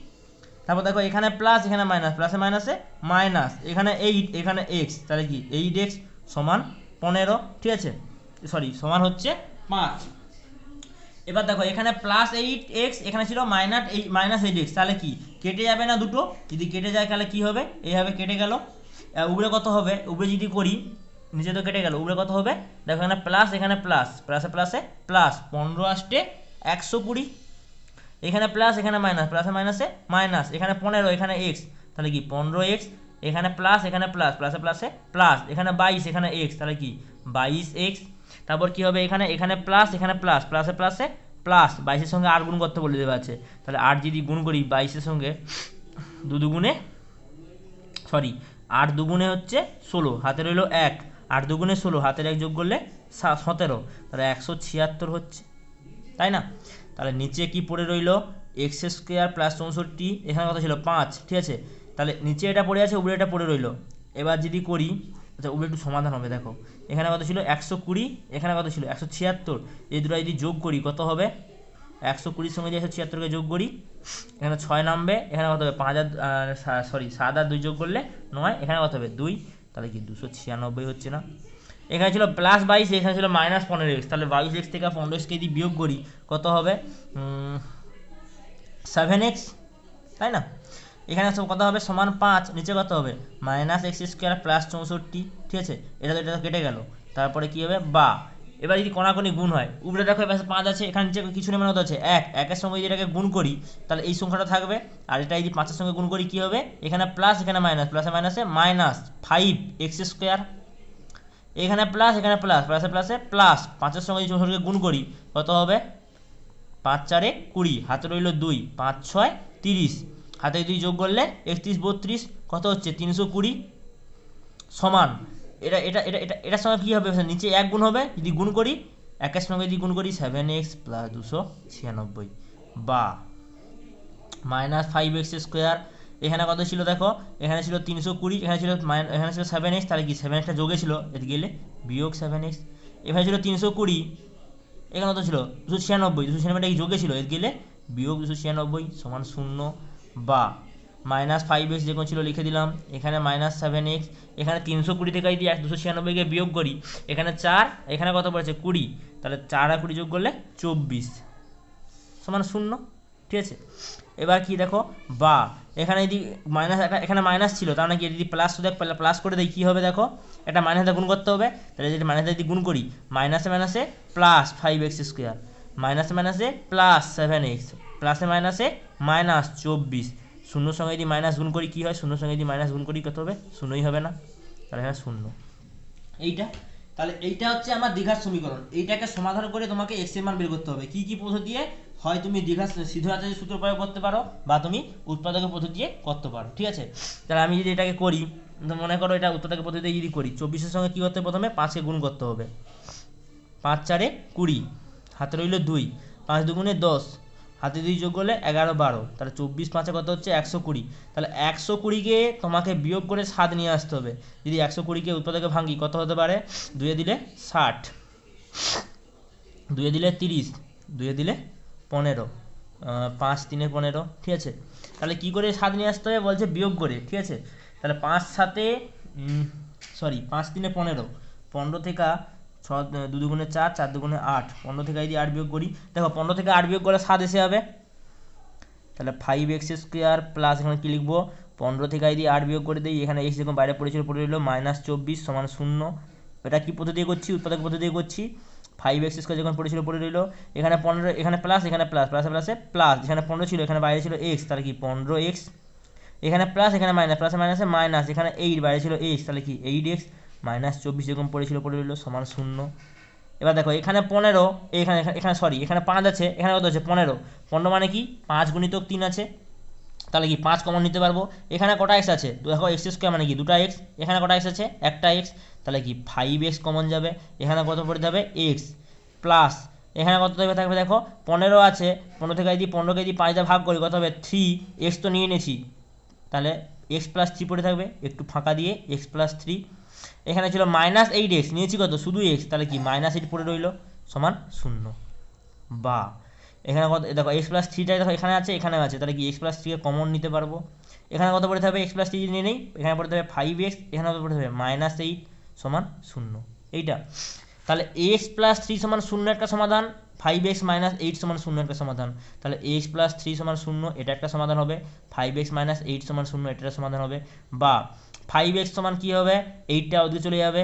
তারপর দেখো এখানে প্লাস, এখানে মাইনাস, প্লাসে মাইনাসে মাইনাস, এখানে 8, এখানে x, তাহলে কি 8x সমান 15, ঠিক আছে, সমান হচ্ছে 5। এবার দেখো এখানে +8x, এখানে ছিল -8x, তাহলে কি কেটে যাবে না দুটো? যদি কেটে যায় তাহলে কি হবে? এইভাবে কেটে গেল। উপরে কত হবে? উপরে যদি করি, নিচে তো কেটে গেল, উপরে কত হবে? দেখো এখানে প্লাস, এখানে প্লাস, প্লাসে প্লাস, 15×8 = 120, এখানে প্লাস, এখানে মাইনাস, প্লাসে মাইনাসে মাইনাস, এখানে 15, এখানে x, তাহলে কি 15x, এখানে প্লাস, এখানে প্লাস, প্লাসে প্লাস, এখানে 22, এখানে x, তাহলে কি 22x। তারপর কি হবে? এখানে প্লাস, এখানে প্লাস, প্লাসে প্লাস, 22-এর সঙ্গে 8 গুণ করতে বলে দেওয়া আছে, তাহলে 8 যদি গুণ করি 22-এর সঙ্গে, 8 দুগুণে হচ্ছে 16, হাতে রইল 1, 8 দুগুণে 16, হাতের 1 যোগ করলে 17, তাহলে 176 হচ্ছে, তাই না? তাহলে নিচে কি পড়ে রইল? x² + 64, এখানে কত ছিল? 5, ঠিক আছে। তাহলে নিচে এটা পড়ে আছে, উপরে এটা পড়ে রইল। এবার যদি করি, আচ্ছা উপরে একটু সমাধান হবে, দেখো এখানে কত ছিল? 120, এখানে কত ছিল? 176, এই দুটো যদি যোগ করি কত হবে? 120-এর সঙ্গে যদি 176-কে যোগ করি, এখানে 6 নামবে, এখানে কত হবে? 7 আর 2 যোগ করলে 9, এখানে কত হবে? 2, তাহলে কি 296 হচ্ছে না? এখানে ছিল +22, এখানে ছিল -15x, তাহলে 22x থেকে 15x যদি বিয়োগ করি কত হবে? 7x, তাই না? এখানে কত হবে? সমান 5, নিচে কত হবে? -x² + 64, ঠিক আছে, এটা তো কেটে গেল। তারপরে কি হবে? বা এবার যদি কোনাকুনি গুণ হয়, উপরে দেখো এবার 5 আছে, এখানে নিচে কিছু নেই, মানে কত আছে? 1, 1-এর সঙ্গে যদি এটাকে গুণ করি তাহলে এই সংখ্যাটা থাকবে, আর এটা যদি 5-এর সঙ্গে গুণ করি কি হবে? এখানে প্লাস, এখানে মাইনাস, প্লাসে মাইনাসে মাইনাস 5x², এখানে প্লাস, এখানে প্লাস, প্লাসে প্লাস, 5-এর সঙ্গে যদি 64-কে গুণ করি কত হবে? 5×4 = 20, হাতে রইল 2, 5×6 = 30, হাতে 2 যোগ করলে 31, 32, কত হচ্ছে? 320, সমান এটার সঙ্গে কী হবে? নিচে 1 গুণ হবে, যদি গুণ করি 1-এর সঙ্গে যদি গুণ করি 7x + 296, বা -5x², এখানে কত ছিল দেখো? এখানে ছিল 320, এখানে ছিল 7x, তাহলে কি 7xটা যোগে ছিল, এতে গেলে বিয়োগ 7x, এখানে ছিল 320, এখানে কত ছিল? 296, কি যোগে ছিল, এতে গেলে বিয়োগ 296 সমান 0, বা -5x যেমন ছিল লিখে দিলাম, এখানে -7x, এখানে 320 থেকে যদি 296-কে বিয়োগ করি, এখানে 4, এখানে কত পড়েছে? 20, তাহলে 4 আর 20 যোগ করলে 24, সমান 0, ঠিক আছে। এবার কি দেখো, বা এখানে যদি মাইনাস, এখানে মাইনাস ছিল, তার মানে কি যদি প্লাস দেখ প্লাস করে দেয় কী হবে দেখো, এটা মাইনাসে গুণ করতে হবে, তাহলে যদি মাইনাসে যদি গুণ করি, মাইনাসে মাইনাসে প্লাস 5x², মাইনাসে মাইনাসে প্লাস 7x, প্লাসে মাইনাসে মাইনাস 24, শূন্যর সঙ্গে যদি মাইনাস গুণ করি কী হয়, শূন্যর সঙ্গে যদি মাইনাস গুণ করি কত হবে, শূন্যই হবে না, তাহলে এখানে 0। এইটা তাহলে এইটা হচ্ছে আমার দ্বিঘাত সমীকরণ। এইটাকে সমাধান করে তোমাকে x এর মান বের করতে হবে। কি কি পদ্ধতি দিয়ে? হয় তুমি দ্বিঘাত সিদ্ধান্তের সূত্র প্রয়োগ করতে পারো, বা তুমি উৎপাদকের পদ্ধতি দিয়ে করতে পারো, ঠিক আছে। তাহলে আমি যদি এটাকে করি, মনে করো এটা উৎপাদকের পদ্ধতি দিয়ে যদি করি, 24-এর সঙ্গে কী করতে হবে, প্রথমে 5কে গুণ করতে হবে, 5 4 20, হাতে রইল 2, 5 2 10, হাতে 2 যোগ করলে 11 12, তাহলে 24 5 কত হচ্ছে 120। তাহলে 120কে তোমাকে বিয়োগ করে 7 নিয়ে আসতে হবে। যদি 120কে উৎপাদকে ভাঙি কত হতে পারে, 2 দিলে 60, 2 দিলে 30, 2 দিলে 15, 5 3 15, ঠিক আছে। তাহলে কি করে 7 নিয়ে আসতে হবে বলছে, বিয়োগ করে, ঠিক আছে। তাহলে 5 7 5 3 15, 15 থেকে 6 2 2 4, 4 2 8, 15 থেকে যদি 8 বিয়োগ করি, দেখো 15 থেকে 8 বিয়োগ করলে 7 এসে যাবে, তাহলে 5x² প্লাস এখানে কী লিখবো, 15 থেকে যদি 8 বিয়োগ করে দিই, এখানে x যখন বাইরে পড়েছিল পড়ে রইল -24 সমান 0। এটা কি পদ্ধতি দিয়ে করছি, উৎপাদক পদ্ধতি দিয়ে করছি। 5x² যখন পড়েছিল পড়ে রইল, এখানে 15, এখানে প্লাস, এখানে প্লাস, প্লাসে প্লাসে প্লাস, এখানে 15 ছিল, এখানে বাইরে ছিল x, তাহলে কি 15x, এখানে প্লাস, এখানে মাইনাস, প্লাসে মাইনাসে মাইনাস, এখানে 8 বাইরে ছিল x, তাহলে কি 8x, -24 যখন পড়েছিল পড়ে রইল সমান 0। এবার দেখো এখানে 15, এখানে এখানে সরি এখানে 5 আছে, এখানে কত আছে 15, 15 মানে কি 5 গুণিতক 3 আছে, তাহলে কি 5 কমন নিতে পারবো। এখানে কটা এক্স আছে, দেখো x², মানে কি 2টা এক্স, এখানে কটা এক্স আছে, একটা এক্স, তাহলে কি 5x কমন যাবে, এখানে কত পড়ে যাবে x, প্লাস এখানে কত থাকবে দেখো 15 আছে, 15 থেকে যদি 15কে যদি 5 দিয়ে ভাগ করি কত হবে 3x, তো নিয়ে নিয়েছি, তাহলে x+3 পড়ে থাকবে, একটু ফাঁকা দিয়ে x+3, এখানে ছিল -8x, নিয়েছি কত শুধু x, তাহলে কি -8 পড়ে রইল সমান 0। বা এখানে কত দেখো x+3টাই দেখো এখানে আছে, এখানেও আছে, তাহলে কি x+3কে কমন নিতে পারবো, এখানে কত পড়ে থাকবে x+3 নিয়ে নেই, এখানে পড়ে থাকবে 5x, এখানে কত পড়ে থাকবে -8 সমান 0। এইটা তাহলে x+3 সমান 0 একটা সমাধান, 5x - 8 সমান 0 একটা সমাধান, তাহলে x+3 সমান 0 এটা একটা সমাধান হবে, 5x - 8 সমান 0 এটা সমাধান হবে, বা 5x সমান কী হবে, 8টা ওদিকে চলে যাবে,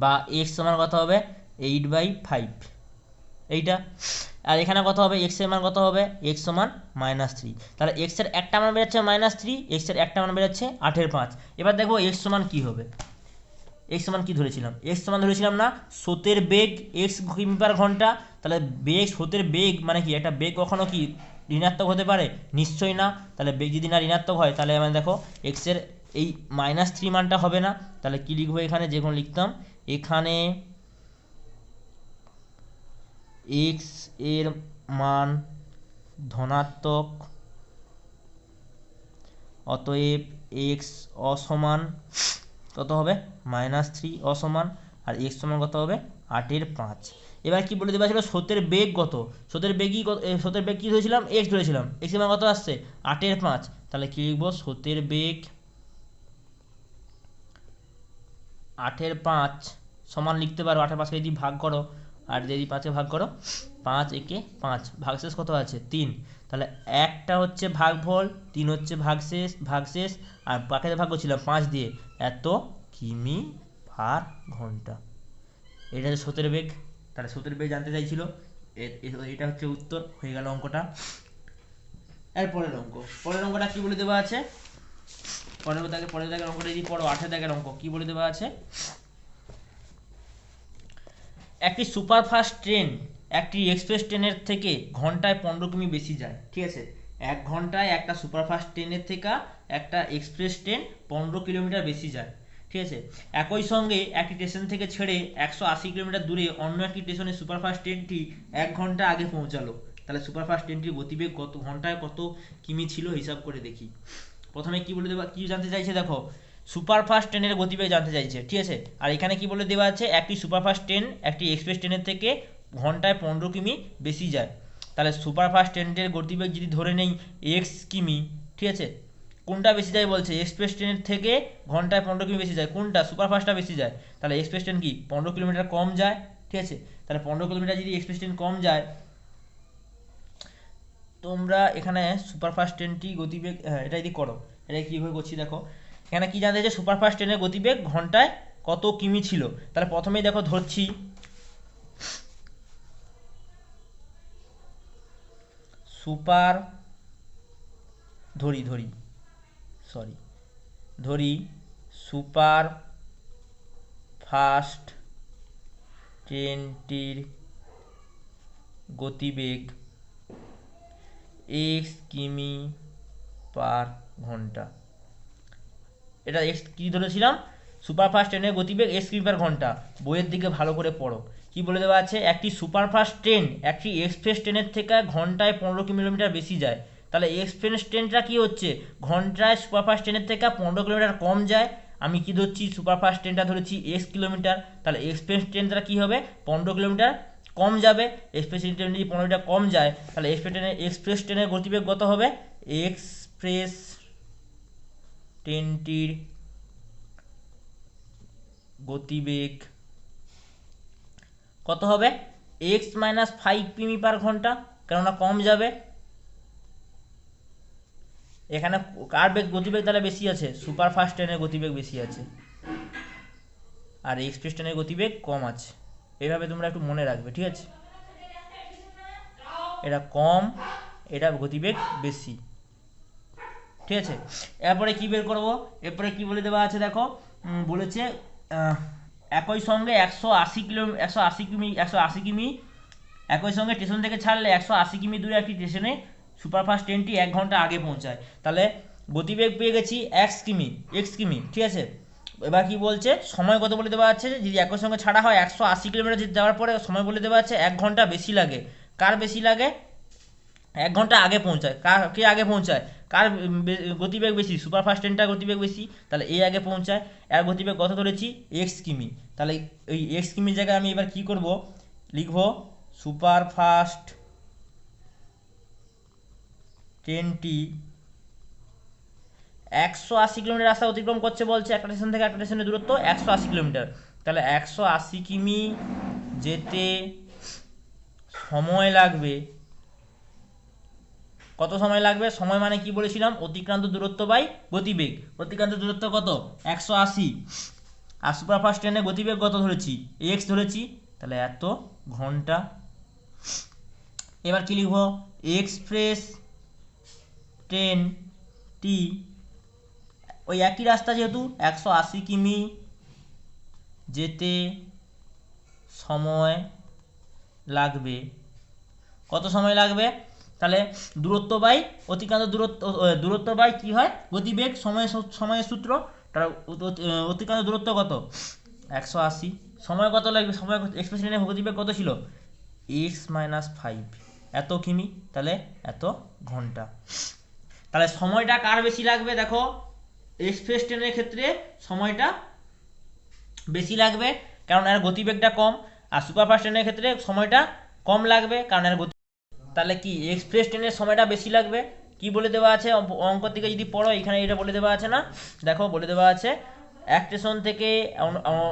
বা x সমান কত হবে 8/5, এইটা। আর এখানে কত হবে, x এর মান কত হবে, x সমান -3, তাহলে x এর একটা মান বেরোচ্ছে -3, x এর একটা মান বেরোচ্ছে 8/5। এবার দেখো x সমান কী হবে, x সমান কী ধরেছিলাম, x সমান ধরেছিলাম না স্রোতের বেগ x কিমি/ঘন্টা, তাহলে বেগ, স্রোতের বেগ মানে কি, একটা বেগ কখনো কি ঋণাত্মক হতে পারে, নিশ্চয়ই না, তাহলে বেগ যদি না ঋণাত্মক হয় তাহলে মানে দেখো x এর এই -3 মানটা হবে না, তাহলে কি লিখবো এখানে, যে কোনো লিখতাম এখানে x এর মান ধনাত্মক, অতএব x অসমান কত হবে -3 অসমান, আর x সমান কত হবে 8/5। এবার কি বলে দেওয়া ছিল, স্রোতের বেগ কত, স্রোতের বেগই স্রোতের বেগ কী ধরেছিলাম, x ধরেছিলাম, x এর মান কত আসছে 8/5, তাহলে কি লিখবো, স্রোতের বেগ 8/5 সমান লিখতে পারো, 8/5কে যদি ভাগ করো, আর যদি 5-এ ভাগ করো, 5 একে 5, ভাগশেষ কত আছে 3, তাহলে একটা হচ্ছে ভাগফল, 3 হচ্ছে ভাগশেষ, আর বাকিতে ভাগ করছিলাম 5 দিয়ে, এত কিমি/ঘন্টা, এটা হচ্ছে স্রোতের বেগ। তাহলে স্রোতের বেগ জানতে চাইছিল, এটা হচ্ছে উত্তর, হয়ে গেল অঙ্কটা। পরের অঙ্কটা কি বলে দেওয়া আছে, পরের দাগের অঙ্কটা যদি পড়ো, 8 দাগের অঙ্ক কি বলে দেওয়া আছে, একটি সুপারফাস্ট ট্রেন একটি এক্সপ্রেস ট্রেনের থেকে ঘন্টায় 15 কিমি বেশি যায়, ঠিক আছে। 1 ঘন্টায় একটা সুপারফাস্ট ট্রেনের থেকে একটা এক্সপ্রেস ট্রেন 15 কিলোমিটার বেশি যায়, ঠিক আছে। একই সঙ্গে একটি স্টেশন থেকে ছেড়ে 180 কিলোমিটার দূরে অন্য একটি স্টেশনে সুপারফাস্ট ট্রেনটি 1 ঘন্টা আগে পৌঁছালো, তাহলে সুপারফাস্ট ট্রেনটির গতিবেগ কত, ঘন্টায় কত কিমি ছিল হিসাব করে দেখি। প্রথমে কি বলে দেবা, কি জানতে চাইছে দেখো, সুপারফাস্ট ট্রেনের গতিবেগ জানতে চাইছে, ঠিক আছে। আর এখানে কি বলে দেওয়া আছে, একটি সুপারফাস্ট ট্রেন একটি এক্সপ্রেস ট্রেনের থেকে ঘন্টায় 15 কিমি বেশি যায়, তাহলে সুপারফাস্ট ট্রেনের গতিবেগ যদি ধরে নেই এক্স কিমি, ঠিক আছে, কোনটা বেশি যায় বলছে, এক্সপ্রেস ট্রেনের থেকে ঘন্টায় 15 কিমি বেশি যায়, কোনটা সুপারফাস্টটা বেশি যায়, তাহলে এক্সপ্রেস ট্রেন কি 15 কিলোমিটার কম যায়, ঠিক আছে। তাহলে 15 কিলোমিটার যদি এক্সপ্রেস ট্রেন কম যায়, তোমরা এখানে সুপারফাস্ট ট্রেনটি গতিবেগ, এটা যদি করো, এটা কীভাবে করছি দেখো। এখানে কি জানতে যে সুপারফাস্ট ট্রেনের গতিবেগ ঘন্টায় কত কিমি ছিল। তাহলে প্রথমেই দেখো ধরছি সুপার ধরি ধরি সরি ধরি সুপার ফাস্ট ট্রেনটির গতিবেগ এক্স কিমি পার ঘন্টা। এটা এক্স কী ধরেছিলাম, সুপারফাস্ট ট্রেনের গতিবেগ এক্স কিমি পার ঘন্টা। বইয়ের দিকে ভালো করে পড়ো, কি বলে দেওয়া আছে, একটি সুপারফাস্ট ট্রেন একটি এক্সপ্রেস ট্রেনের থেকে ঘন্টায় 15 কিলোমিটার বেশি যায়। তাহলে এক্সপ্রেস ট্রেনটা কি হচ্ছে, ঘন্টায় সুপারফাস্ট ট্রেনের থেকে 15 কিলোমিটার কম যায়। আমি কি ধরছি, সুপারফাস্ট ট্রেনটা ধরেছি এক্স কিলোমিটার, তাহলে এক্সপ্রেস ট্রেনটা কী হবে, 15 কিলোমিটার কম যাবে। এক্সপ্রেস ট্রেন যদি 15 কিলোমিটার কম যায়, তাহলে এক্সপ্রেস ট্রেনের গতিবেগ কত হবে, এক্সপ্রেস ট্রেনটির গতিবেগ কত হবে, এক্স মাইনাস 5 কিমি পার ঘন্টা, কেননা কম যাবে। এখানে কার গতিবেগ তাহলে বেশি আছে, সুপারফাস্ট ট্রেনের গতিবেগ বেশি আছে, আর এক্সপ্রেস ট্রেনের গতিবেগ কম আছে। এইভাবে তোমরা একটু মনে রাখবে, ঠিক আছে। এটা কম, এটা গতিবেগ বেশি, ঠিক আছে। এরপরে কি বের করবো, এরপরে কি বলে দেওয়া আছে দেখো, বলেছে একই সঙ্গে 180 কিমি একই সঙ্গে স্টেশন থেকে ছাড়লে 180 কিমি দূরে একটি স্টেশনে সুপারফাস্ট ট্রেনটি 1 ঘন্টা আগে পৌঁছায়। তাহলে গতিবেগ পেয়ে গেছি এক্স কিমি, ঠিক আছে। এবার কি বলছে, সময় কত বলে দেওয়া আছে, যদি একই সঙ্গে ছাড়া হয় 180 কিলোমিটার যাওয়ার পরে সময় বলে দেওয়া আছে 1 ঘন্টা বেশি লাগে। কার বেশি লাগে, 1 ঘন্টা আগে পৌঁছায়, কে আগে পৌঁছায়, কার গতিবেগ বেশি, সুপারফাস্ট ট্রেনটার গতিবেগ বেশি, তাহলে এ আগে পৌঁছায়। এর গতিবেগ কত ধরেছি, এক্স কিমি। তাহলে এই এক্স কিমির জায়গায় আমি এবার কি করব, লিখব সুপারফাস্ট ট্রেনটি 180 কিলোমিটার রাস্তা অতিক্রম করছে, বলছে একটা স্টেশন থেকে একটা স্টেশনের দূরত্ব 180 কিলোমিটার। তাহলে 180 কিমি যেতে সময় লাগবে, কত সময় লাগবে, সময় মানে কি বলেছিলাম, অতিক্রান্ত দূরত্ব বাই গতিবেগ। অতিক্রান্ত দূরত্ব কত, 180, আর সুপারফাস্ট ট্রেনের গতিবেগ কত ধরেছি, এক্স ধরেছি, তাহলে এত ঘন্টা। এবার কি লিখব, এক্সপ্রেস ট্রেনটি ওই একই রাস্তা যেহেতু 180 কিমি যেতে সময় লাগবে, কত সময় লাগবে, তাহলে দূরত্ব বাই অতিক্রান্ত দূরত্ব বাই কি হয়, গতিবেগ, সময়ের সূত্র। তার অতিক্রান্ত দূরত্ব কত, 180, সময় কত লাগবে, সময় এক্সপ্রেস ট্রেনের গতিবেগ কত ছিল, এক্স মাইনাস 5, এত কিমি, তাহলে এত ঘন্টা। তাহলে সময়টা কার বেশি লাগবে, দেখো এক্সপ্রেস ট্রেনের ক্ষেত্রে সময়টা বেশি লাগবে কারণ এর গতিবেগটা কম, আর সুপারফাস্ট ট্রেনের ক্ষেত্রে সময়টা কম লাগবে কারণ এর গতি। তাহলে কি এক্সপ্রেস ট্রেনের সময়টা বেশি লাগবে, কি বলে দেওয়া আছে, অঙ্ক থেকে যদি পড়ো এখানে এটা বলে দেওয়া আছে না, দেখো বলে দেওয়া আছে এক স্টেশন থেকে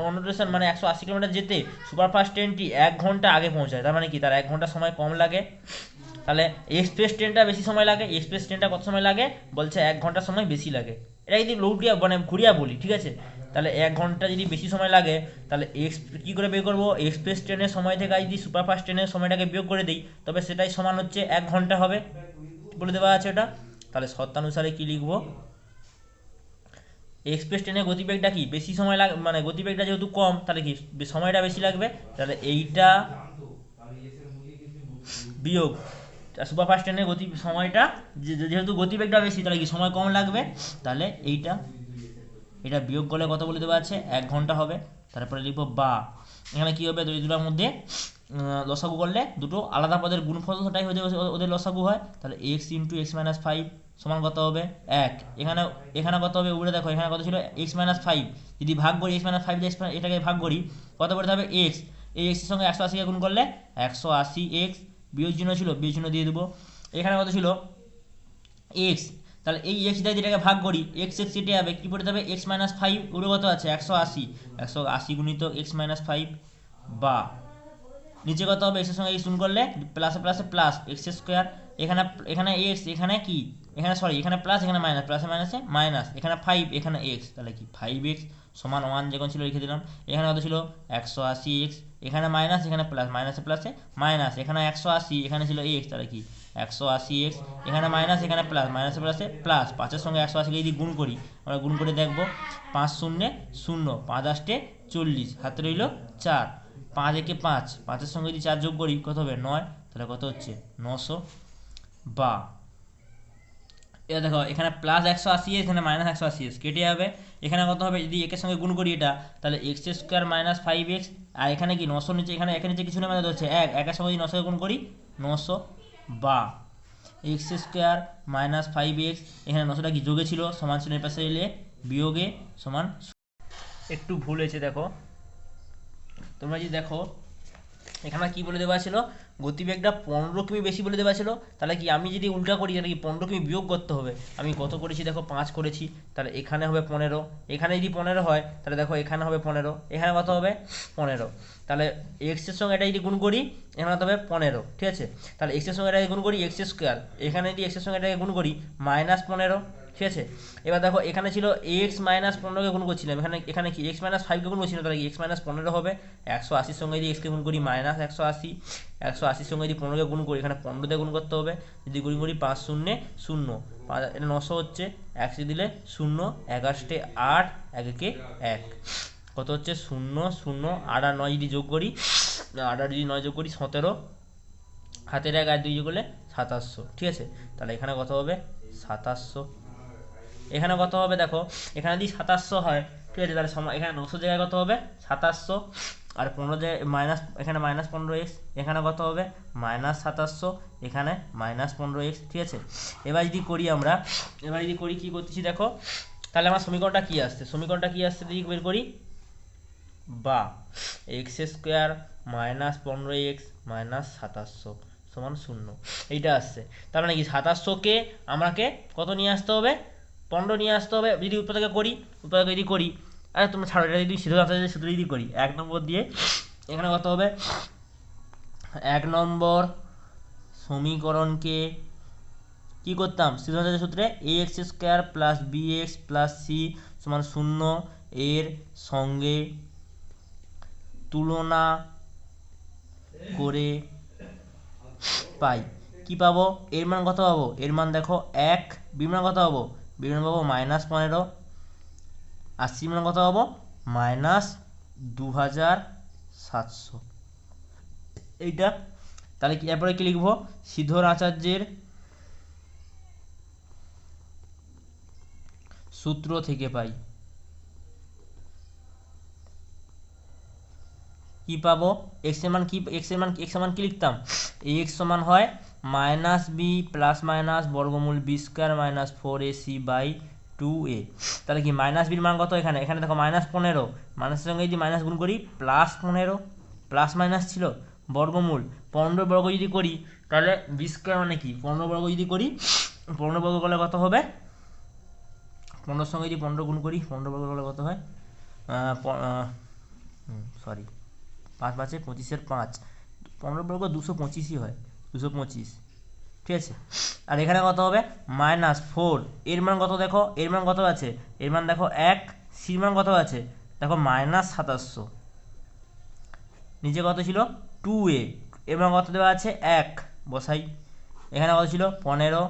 অন্য স্টেশন মানে 180 কিলোমিটার যেতে সুপারফাস্ট ট্রেনটি 1 ঘন্টা আগে পৌঁছায়, তার মানে কি তার 1 ঘন্টা সময় কম লাগে। তাহলে এক্সপ্রেস ট্রেনটা বেশি সময় লাগে, এক্সপ্রেস ট্রেনটা কত সময় লাগে, বলছে 1 ঘন্টা সময় বেশি লাগে। এটা যদি লৌটিয়া মানে ঘুরিয়া বলি, ঠিক আছে। তাহলে 1 ঘন্টা যদি বেশি সময় লাগে, তাহলে কী করে বের করবো, এক্সপ্রেস ট্রেনের সময় থেকে যদি সুপারফাস্ট ট্রেনের সময়টাকে বিয়োগ করে দিই, তবে সেটাই সমান হচ্ছে 1 ঘন্টা হবে, বলে দেওয়া আছে এটা। তাহলে শর্তানুসারে কি লিখবো, এক্সপ্রেস ট্রেনের গতিবেগটা কি বেশি সময় লাগে, মানে গতিবেগটা যেহেতু কম তাহলে কি সময়টা বেশি লাগবে, তাহলে এইটা বিয়োগ সুপারফাস্ট ট্রেনের সময়টা যেহেতু গতিবেগটা বেশি তাহলে কি সময় কম লাগবে, তাহলে এটা বিয়োগ করলে কত বলে দেওয়া আছে, 1 ঘন্টা হবে। তারপরে লিখবো বা, এখানে কি হবে, দুটোর মধ্যে লসাগু করলে দুটো আলাদা পদের গুণফলটাই হয়ে যাবে, ওদের লসাগু হয়। তাহলে এক্স ইন্টু এক্স মাইনাস 5 সমান কত হবে 1। এখানে কত হবে, উপরে দেখো এখানে কত ছিল, এক্স মাইনাস 5, যদি ভাগ করি এক্স মাইনাস 5 এটাকে ভাগ করি কত করতে হবে, এক্স, এই এক্সের সঙ্গে 180কে গুণ করলে 180 এক্স, বিয়োগ চিহ্ন ছিল বিয়োগ চিহ্ন দিয়ে দেবো। এখানে কত ছিল এক্স, তাহলে এই এক্স দিয়ে যেটাকে ভাগ করি এক্স এক্স কেটে যাবে, কী পড়তে হবে এক্স মাইনাস 5, উপরে কত আছে 180 গুণিত এক্স মাইনাস 5 বা নিচে কত হবে, এক্সের সঙ্গে এক্স গুণ করলে প্লাসে প্লাসে প্লাস এক্স স্কোয়ার, এখানে এখানে এক্স, এখানে কি, এখানে সরি এখানে প্লাস, এখানে মাইনাস, প্লাসে মাইনাসে মাইনাস, এখানে 5, এখানে এক্স, তাহলে কি 5x সমান 1 যখন ছিল লিখে দিলাম। এখানে কত ছিল 180x, এখানে মাইনাস, এখানে প্লাস, মাইনাসে প্লাসে মাইনাস, এখানে 180, এখানে ছিল এক্স, তাহলে কি 180x, এখানে মাইনাস, এখানে প্লাস, মাইনাসে প্লাসে প্লাস, 5-এর সঙ্গে 180কে যদি গুণ করি, আমরা গুণ করে দেখবো 5 শূন্যে 0, 5 8 40, হাতে রইল 4, 5 একে 5, 5-এর সঙ্গে যদি 4 যোগ করি কত হবে 9, তাহলে কত হচ্ছে 900। বা এটা দেখো এখানে প্লাস 180, এখানে মাইনাস 180 কেটে যাবে, এখানে কত হবে যদি একের সঙ্গে গুণ করি এটা, তাহলে এক্স স্কোয়ার মাইনাস 5x, আর এখানে কি 900 নিচে, এখানে একের নিচে কিছু নেই মানে হচ্ছে একের সঙ্গে যদি 900 গুণ করি 900, বা এক্স স্কোয়ার মাইনাস 5x, এখানে 900টা কি যোগে ছিল, সমান চিহ্নের পাশে এলে বিয়োগে সমান। একটু ভুল হয়েছে দেখো, তোমরা যদি দেখো এখানে কি বলে দেওয়া ছিল, গতিবেগটা 15 কিমি বেশি বলে দেওয়া ছিল, তাহলে কি আমি যদি উল্টা করি তাহলে কি 15 কিমি বিয়োগ করতে হবে। আমি কত করেছি দেখো 5 করেছি, তাহলে এখানে হবে 15, এখানে যদি 15 হয় তাহলে দেখো এখানে হবে 15, এখানে কত হবে 15, তাহলে এক্সের সঙ্গে এটা যদি গুণ করি এখানে কত হবে 15, ঠিক আছে। তাহলে এক্সের সঙ্গে এটাকে গুণ করি এক্স স্কোয়ার, এখানে যদি এক্সের সঙ্গে এটাকে গুণ করি -15, ঠিক আছে। এবার দেখো এখানে ছিল এক্স মাইনাস 15কে গুণ করছিলাম, এখানে এখানে কি এক্স মাইনাস 5কে গুণ করছিলাম, তাহলে এক্স মাইনাস 15 হবে। 180-র সঙ্গে যদি এক্সকে গুণ করি -180, 180-র সঙ্গে যদি 15কে গুণ করি, এখানে 15 দিয়ে গুণ করতে হবে, যদি গুণ করি 5 শূন্যে 0, এটা 900 হচ্ছে, 100 দিলে 0, 11 8, 1 একে 1, কত হচ্ছে 0 0, 8 আর 9 যদি যোগ করি, 8 আর যদি 9 যোগ করি 17, হাতের 1 আর 2 যোগ করলে 2700, ঠিক আছে। তাহলে এখানে কত হবে 2700, এখানে কত হবে দেখো, এখানে যদি 2700 হয়, ঠিক আছে, তাহলে এখানে 900 জায়গায় কত হবে 2700, আর 15 জায়গায় মাইনাস, এখানে -15x, এখানে কত হবে -2700, এখানে -15x, ঠিক আছে। এবার যদি করি আমরা, এবার যদি করি কি করতেছি দেখো, তাহলে আমার সমীকরণটা কি আসছে, সমীকরণটা কি আসছে যদি বের করি, বা এক্স স্কোয়ার -15x -2700 সমান 0, এইটা আসছে। তার মানে কি 2700কে আমাকে কত নিয়ে আসতে হবে 15 নিয়ে আসতে হবে, যদি উৎপাদকে করি, উৎপাদকে যদি করি, আরে তোমরা ছাড়ো, এটা যদি সিদ্ধ সূত্র যদি করি 1 নম্বর দিয়ে, এখানে কত হবে 1 নম্বর সমীকরণকে কি করতাম সিদ্ধ সূত্রে ax square plus bx plus c সমান 0 এর সঙ্গে তুলনা করে পাই, কি পাবো এর মান কত পাবো, এর মান দেখো 1, বির মান কত পাবো, বির মান পাবো -15, আর সি মান কত পাবো -2700, এইটা। তাহলে কি এরপরে কি লিখবো, শ্রীধর আচার্যের সূত্র থেকে পাই, কি পাবো এক্স এর মান কি, এক্স এর মান এক্স সমান কি লিখতাম, এক্স সমান হয় -b প্লাস মাইনাস বর্গমূল b স্কয়ার মাইনাস 4ac/2a, তাহলে কি বির মান কত, এখানে এখানে দেখো -15, মাইনাসের সঙ্গে যদি মাইনাস গুণ করি +15, প্লাস মাইনাস ছিল বর্গমূল 15 বর্গ যদি করি তাহলে b স্কয়ার মানে কি 15 বর্গ যদি করি, 15 বর্গ করলে কত হবে, 15 সঙ্গে যদি 15 গুণ করি 15 বর্গ করলে কত হয়, সরি 5 5 25-এর 5, 15 বর্গ 225ই হয়, 225, ঠিক আছে। আর এখানে কত হবে -4, এর মান কত দেখো, এর মান কত আছে, এর মান দেখো 1, সির মান কত আছে দেখো -2700, নিচে কত ছিল 2a, এর মান কত দেওয়া আছে 1, বসাই, এখানে কত ছিল 15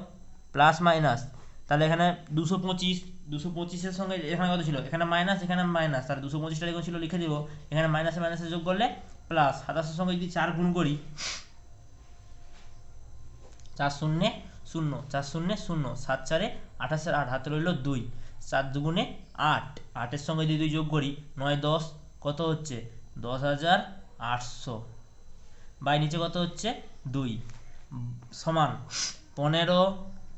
প্লাস মাইনাস, তাহলে এখানে 225-225-এর সঙ্গে এখানে কত ছিল, এখানে মাইনাস, এখানে মাইনাস, তাহলে 225টা লিখে ছিল লিখে দিব, এখানে মাইনাসে মাইনাসে যোগ করলে প্লাস, 2700-এর সঙ্গে যদি 4 গুণ করি 4 0 0, 4 0 0, 7 4 28, 8 হাতে রইল 2, 4 দুগুণে 8, 8-এর সঙ্গে যদি 2 যোগ করি 9 10, কত হচ্ছে 10,800, বাই নিচে কত হচ্ছে 2, সমান 15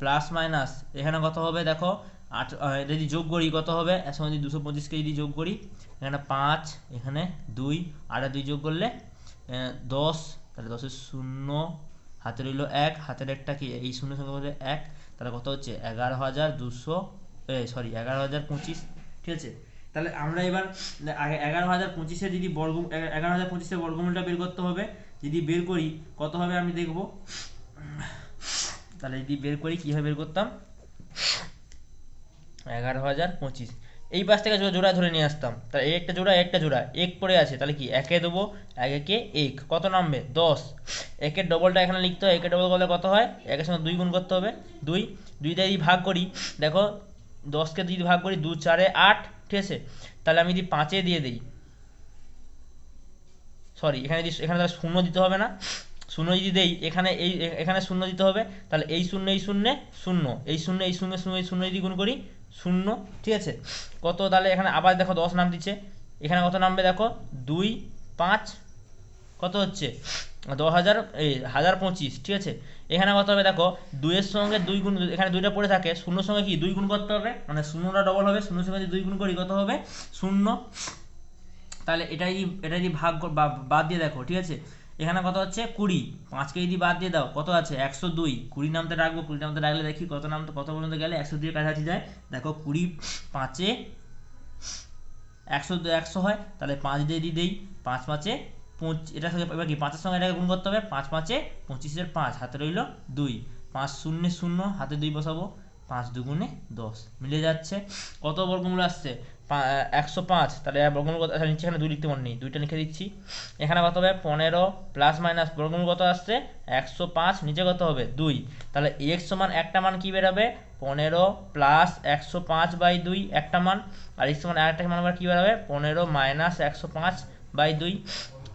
প্লাস মাইনাস, এখানে কত হবে দেখো 8, যদি যোগ করি কত হবে, এর সঙ্গে যদি 225কে যদি যোগ করি, এখানে 5, এখানে 2, আর 2 যোগ করলে 10, তাহলে 10-এর 0, হাতে রইল 1, হাতের একটা কি এই 0 সঙ্গে বলে 1, তাহলে কত হচ্ছে 11,200, সরি 11,025, ঠিক আছে। তাহলে আমরা এবার 11,025-এর যদি 11,025-এর বর্গমূলটা বের করতে হবে, যদি বের করি কত হবে আমি দেখব, তাহলে যদি বের করি কীভাবে বের করতাম, 11,025 এই পাশ থেকে জোড়া ধরে নিয়ে আসতাম, তাহলে এই একটা জোড়া একটা জোড়া এক পড়ে আছে, তাহলে কি একে দেবো, এক একে এক, কত নামবে 10, একের ডবলটা এখানে লিখতে হয়, একের ডবল করলে কত হয়, একের সঙ্গে 2 গুণ করতে হবে, 2টা যদি ভাগ করি, দেখো 10কে যদি ভাগ করি 2 4 8, ঠিক আছে, তাহলে আমি যদি 5 দিয়ে দিই, সরি এখানে তাহলে শূন্য দিতে হবে না, শূন্য যদি দেই এখানে শূন্য দিতে হবে, তাহলে এই শূন্য শূন্য, এই শূন্য এই শূন্য যদি গুণ করি শূন্য, ঠিক আছে, কত তাহলে এখানে আবার দেখো 10 নাম দিচ্ছে, এখানে কত নামবে দেখো 2 5, কত হচ্ছে 1025, ঠিক আছে, এখানে কত হবে দেখো 2-এর সঙ্গে 2 গুণ, এখানে 2টা পড়ে থাকে, শূন্যর সঙ্গে কি 2 গুণ করতে হবে, মানে শূন্যটা ডবল হবে, শূন্যর সঙ্গে যদি 2 গুণ করি কত হবে 0, তাহলে এটা যদি ভাগ বাদ দিয়ে দেখো, ঠিক আছে, এখানে কত হচ্ছে 20, 5কে যদি বাদ দিয়ে দাও কত আছে 102, 20 নামতে রাখবো, 20 নামতে রাখলে দেখি কত পর্যন্ত গেলে 102 এর কাছাকাছি যায়, দেখো 20 5-এ 100 হয়, তাহলে 5 দিয়ে যদি দেই 5 5-এ 5, এটা সঙ্গে এবার কি 5-এর সঙ্গে এটাকে গুণ করতে হবে, 5 5-এ 25-এর 5, হাতে রইল 2, 5 0 0, হাতে 2 বসাবো, 5 2 10, মিলে যাচ্ছে, কত বর্গমূল আসছে 105, তাহলে বর্গমূল কত, নিচে এখানে 2 লিখতে মনে নেই, 2টা লিখে দিচ্ছি, এখানে কত হবে 15 প্লাস মাইনাস বর্গমূল কত আসছে 105, নিচে কত হবে 2, তাহলে x সমান একটা মান কি বেরোবে 15 প্লাস 105/2 একটা মান, আর x সমান আরেকটা মান আবার কি বেরোবে 15 মাইনাস 105/2,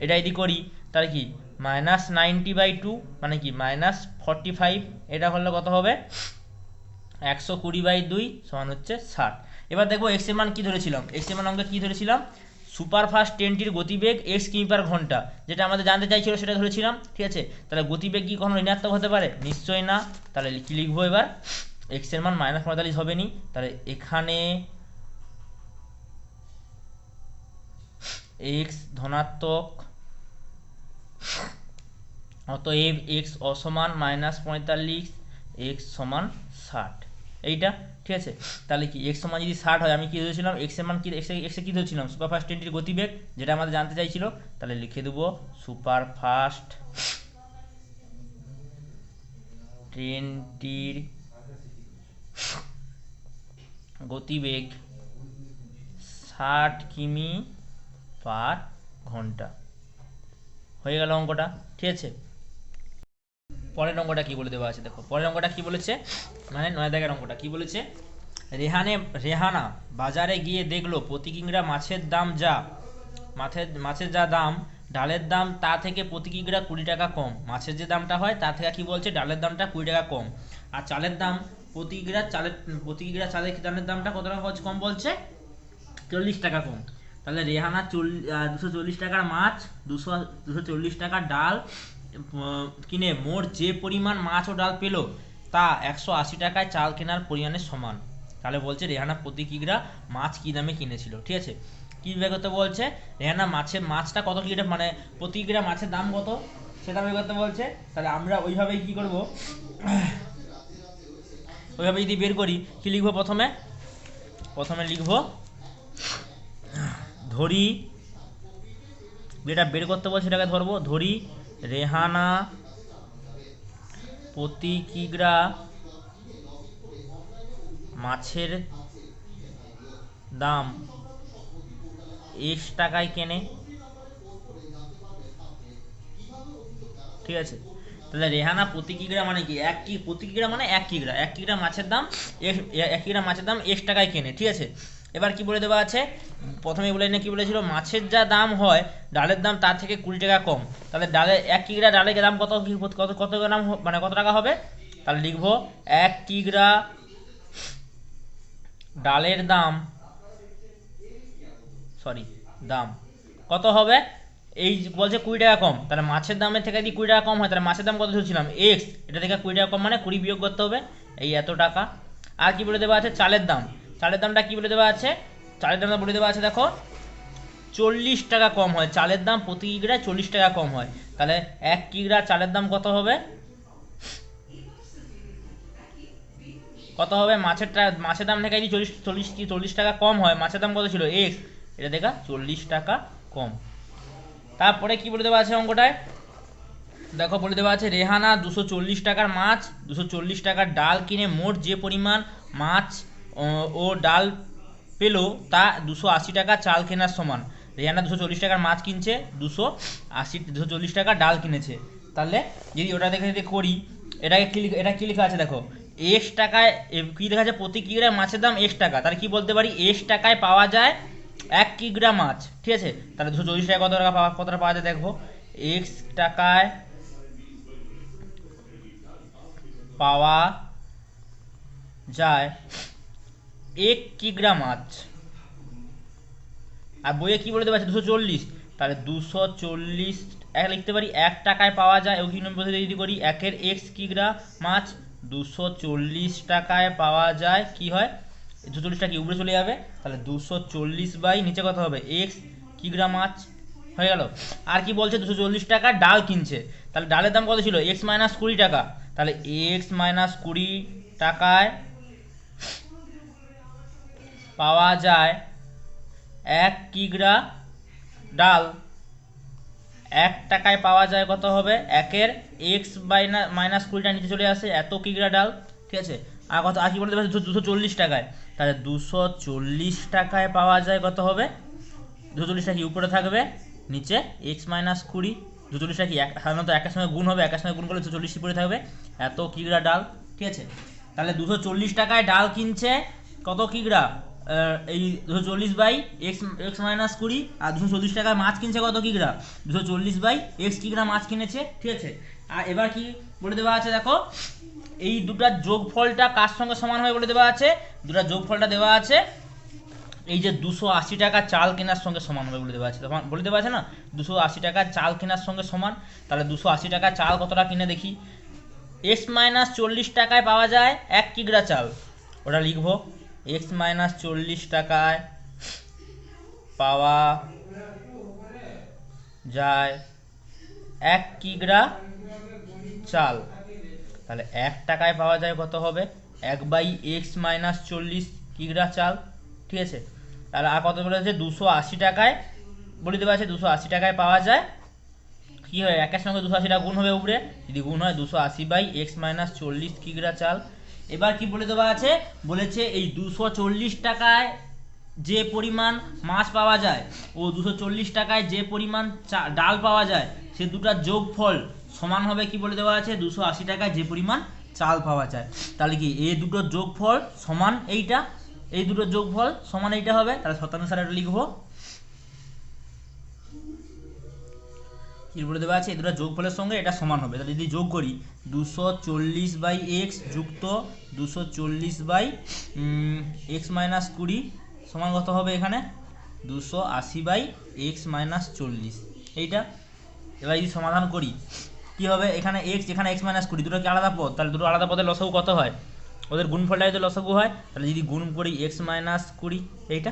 এটা যদি করি তাহলে কি -90/2, মানে কি -45, এটা হলে কত হবে 120/2 সমান হচ্ছে 60। এবার দেখবো এক্স এর মান কি ধরেছিলাম, এক্স এর মান আমরা কি ধরেছিলাম, সুপারফাস্ট ট্রেনটির গতিবেগ x কিমি/ঘ, যেটা আমাদের জানতে চাইছিল সেটা ধরেছিলাম, ঠিক আছে, তাহলে গতিবেগ কি কখনো ঋণাত্মক হতে পারে, নিশ্চয়ই না, তাহলে কি লিখবো এবার, এক্স এর মান -45 হবে নি, তাহলে এখানে x ধনাত্মক, অতএব x অসমান -45, x সমান 60, এইটা, ঠিক আছে, তাহলে কি x সমান যদি 60 হয়, আমি কি ধরেছিলাম x এর মান কি, x এ কি ধরেছিলাম সুপারফাস্ট ট্রেনটির গতিবেগ, যেটা আমাদের জানতে চাইছিল, তাহলে লিখে দেবো সুপারফাস্ট ট্রেনটির গতিবেগ 60 কিমি/ঘন্টা, হয়ে গেল অঙ্কটা, ঠিক আছে। পরের অঙ্কটা কি বলে দেওয়া আছে দেখো, পরের অঙ্কটা কি বলেছে, মানে 9 দাগের অঙ্কটা কি বলেছে, রেহানা বাজারে গিয়ে দেখলো প্রতি কিংড়া মাছের দাম ডালের দাম তা থেকে প্রতি কিংড়া 20 টাকা কম, মাছের যে দামটা হয় তার থেকে কি বলছে ডালের দামটা 20 টাকা কম, আর চালের দাম প্রতি কিংড়া চালের দামটা কত টাকা কম বলছে 40 টাকা কম, তাহলে রেহানা 240 টাকার মাছ, 240 টাকার ডাল কিনে মোট যে পরিমাণ মাছ ও ডাল পেল তা 180 টাকায় চাল কেনার পরিমাণের সমান, তাহলে বলছে রেহানা প্রতি কিগ্রা মাছ কি দামে কিনেছিল, ঠিক আছে, কি বের করতে বলছে, রেহানা মাছটা কত কিগ্রা, মানে প্রতি কিগ্রা মাছের দাম কত সেটা বের করতে বলছে, তাহলে আমরা ওইভাবেই কি করব, ওইভাবে যদি বের করি কি লিখবো, প্রথমে লিখবো ধরি, যেটা বের করতে বলছে সেটাকে ধরবো, ধরি রেহানা প্রতি কিগ্রা মাছের দাম x টাকায় কেনে, ঠিক আছে, তাহলে রেহানা প্রতি কিগ্রা মানে কি প্রতি কিগ্রা মানে এক কিগ্রা মাছের দাম x টাকায় কেনে, ঠিক আছে, এবার কি বলে দেওয়া আছে, প্রথমে বলে কি বলেছিল, মাছের যা দাম হয় ডালের দাম তার থেকে 20 টাকা কম, তাহলে ডালের 1 কিগ্রা ডালের দাম কত গ্রাম, মানে কত টাকা হবে, তাহলে লিখবো 1 কিগ্রা ডালের দাম কত হবে, এই বলছে 20 টাকা কম, তাহলে মাছের দামের থেকে যদি 20 টাকা কম হয়, তাহলে মাছের দাম কত ধরছিলাম x, এটা থেকে 20 টাকা কম মানে 20 বিয়োগ করতে হবে, এই এত টাকা। আর কি বলে দেওয়া আছে, চালের দামটা কি বলে দেওয়া আছে, চালের দামটা বলে দেওয়া আছে দেখো 40 টাকা কম হয়, চালের দাম প্রতি কিগ্রায় 40 টাকা কম হয়, তাহলে 1 কিগ্রা চালের দাম কত হবে, মাছের দাম থেকে যদি 40 টাকা কম হয়, মাছের দাম কত ছিল x, এটা দেখা 40 টাকা কম। তারপরে কি বলে দেওয়া আছে অঙ্কটায়, দেখো বলে দেওয়া আছে রেহানা 240 টাকার মাছ 240 টাকার ডাল কিনে মোট যে পরিমাণ মাছ ও ডাল পেলো তা 280 টাকা চাল কেনার সমান। রেহানা 240 টাকার মাছ কিনছে, 240 টাকা ডাল কিনেছে। তাহলে যদি ওটা দেখে যদি করি, এটা কি লেখা আছে দেখো, এক্স টাকায় কি লেখা আছে, প্রতি কিগ্রা মাছের দাম এক্স টাকা। তাহলে কি বলতে পারি, এক্স টাকায় পাওয়া যায় 1 কিগ্রা মাছ, ঠিক আছে। তাহলে 240 টাকা কতটা পাওয়া যায় দেখো, এক্স টাকায় পাওয়া যায় 1 কিগ্রা মাছ। আর বইয়ে কি বলে দেওয়া আছে 240, তাহলে 240 লিখতে পারি 1 টাকায় পাওয়া যায়। ওই নম্বর যদি করি 1-এর এক্স কিগ্রা মাছ 240 টাকায় পাওয়া যায়, কি হয় 240 টাকা উপরে চলে যাবে, তাহলে 240 বাই নিচে কত হবে এক্স কিগ্রা মাছ হয়ে গেল। আর কি বলছে 240 টাকা ডাল কিনছে, তাহলে ডালের দাম কত ছিল এক্স মাইনাস 20 টাকা, তাহলে এক্স মাইনাস 20 টাকায় পাওয়া যায় 1 কিগ্রা ডাল। 1 টাকায় পাওয়া যায় কত হবে, 1-এর এক্স মাইনাস 20টা নিচে চলে আসে, এত কিগ্রা ডাল, ঠিক আছে। আর কত আর কি বলতে পারছি 240 টাকায়, তাহলে 240 টাকায় পাওয়া যায় কত হবে, 240 টাকা কি উপরে থাকবে, নিচে এক্স মাইনাস 20। 240 টাকা কি সাধারণত একের সঙ্গে গুণ হবে, একের সঙ্গে গুণ করলে 240 উপরে থাকবে, এত কিগ্রা ডাল, ঠিক আছে। তাহলে 240 টাকায় ডাল কিনছে কত কিগ্রা, এই 240 বাই এক্স মাইনাস 20, আর 240 টাকায় মাছ কিনছে কত কিগ্রা, 240 বাই এক্স কিগ্রা মাছ কিনেছে, ঠিক আছে। আর এবার কি বলে দেওয়া আছে দেখো, এই দুটার যোগফলটা কার সঙ্গে সমান হবে বলে দেওয়া আছে, দুটার যোগফলটা দেওয়া আছে এই যে 280 টাকা চাল কেনার সঙ্গে সমান হবে বলে দেওয়া আছে। তখন বলে দেওয়া আছে না 280 টাকা চাল কেনার সঙ্গে সমান, তাহলে 280 টাকা চাল কতটা কিনে দেখি, এক্স মাইনাস 40 টাকায় পাওয়া যায় 1 কিগ্রা চাল, ওটা লিখবো এক্স মাইনাস 40 টাকায় পাওয়া যায় 1 কিগ্রা চাল। তাহলে 1 টাকায় পাওয়া যায় কত হবে 1 বাই এক্স মাইনাস 40 কিগ্রা চাল, ঠিক আছে। তাহলে আর কত বলেছে 280 টাকায় বলে দেওয়া আছে 280 টাকায় পাওয়া যায়, কি হয় একের সঙ্গে 280 টাকা গুণ হবে উপরে, যদি গুণ হয় 280 বাই এক্স মাইনাস 40 কিগ্রা চাল। এবার কি বলে দেওয়া আছে, বলেছে এই 240 টাকায় যে পরিমাণ মাছ পাওয়া যায় ও 240 টাকায় যে পরিমাণ ডাল পাওয়া যায়, সে দুটার যোগফল সমান হবে কি বলে দেওয়া আছে 280 টাকায় যে পরিমাণ চাল পাওয়া যায়। তাহলে কি এই দুটোর যোগফল সমান এইটা, এই দুটোর যোগফল সমান এইটা হবে, তাহলে শতানুসারে লিখবো কি বলে দেওয়া আছে এই দুটো যোগফলের সঙ্গে এটা সমান হবে। তাহলে যদি যোগ করি 240 বাই এক্স যুক্ত 240 বাই এক্স মাইনাস 20 সমান কত হবে এখানে 280 বাই এক্স মাইনাস 40, এইটা। এবার যদি সমাধান করি কি হবে, এখানে এক্স এখানে এক্স মাইনাস 20 দুটো কি আলাদা পদ, তাহলে দুটো আলাদা পদের লসাগু কত হয়, ওদের গুণফলটা যদি লসাগু হয়, তাহলে যদি গুণ করি এক্স মাইনাস 20 এইটা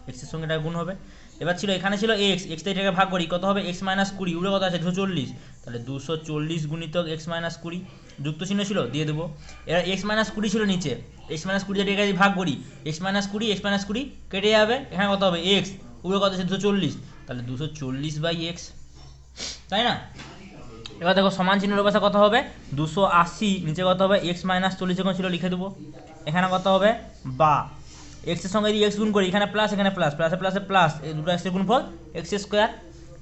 এক্সের সঙ্গে এটা গুণ হবে। এবার ছিল এখানে ছিল এক্স, এক্স এটাকে ভাগ করি কত হবে এক্স মাইনাস 20, উপরে কত আছে 240, তাহলে 240 গুণিতক এক্স মাইনাস 20 যুক্ত চিহ্ন ছিল দিয়ে দেবো। এবার এক্স মাইনাস 20 ছিল নিচে, এক্স মাইনাস 20 এটাকে যদি ভাগ করি এক্স মাইনাস 20 কেটে যাবে, এখানে কত হবে এক্স, উপরে কত আছে 240, তাহলে 240 বাই এক্স, তাই না। এবার দেখো সমান চিহ্নের পাশে কত হবে 280, নিচে কত হবে এক্স মাইনাস 40 যখন ছিল লিখে দেবো, এখানে কত হবে বা এক্স এর সঙ্গে যদি এক্স গুণ করি এখানে প্লাস এখানে প্লাস, প্লাসে প্লাসে প্লাস, এই দুটো এক্সের গুণফল এক্স স্কোয়ার,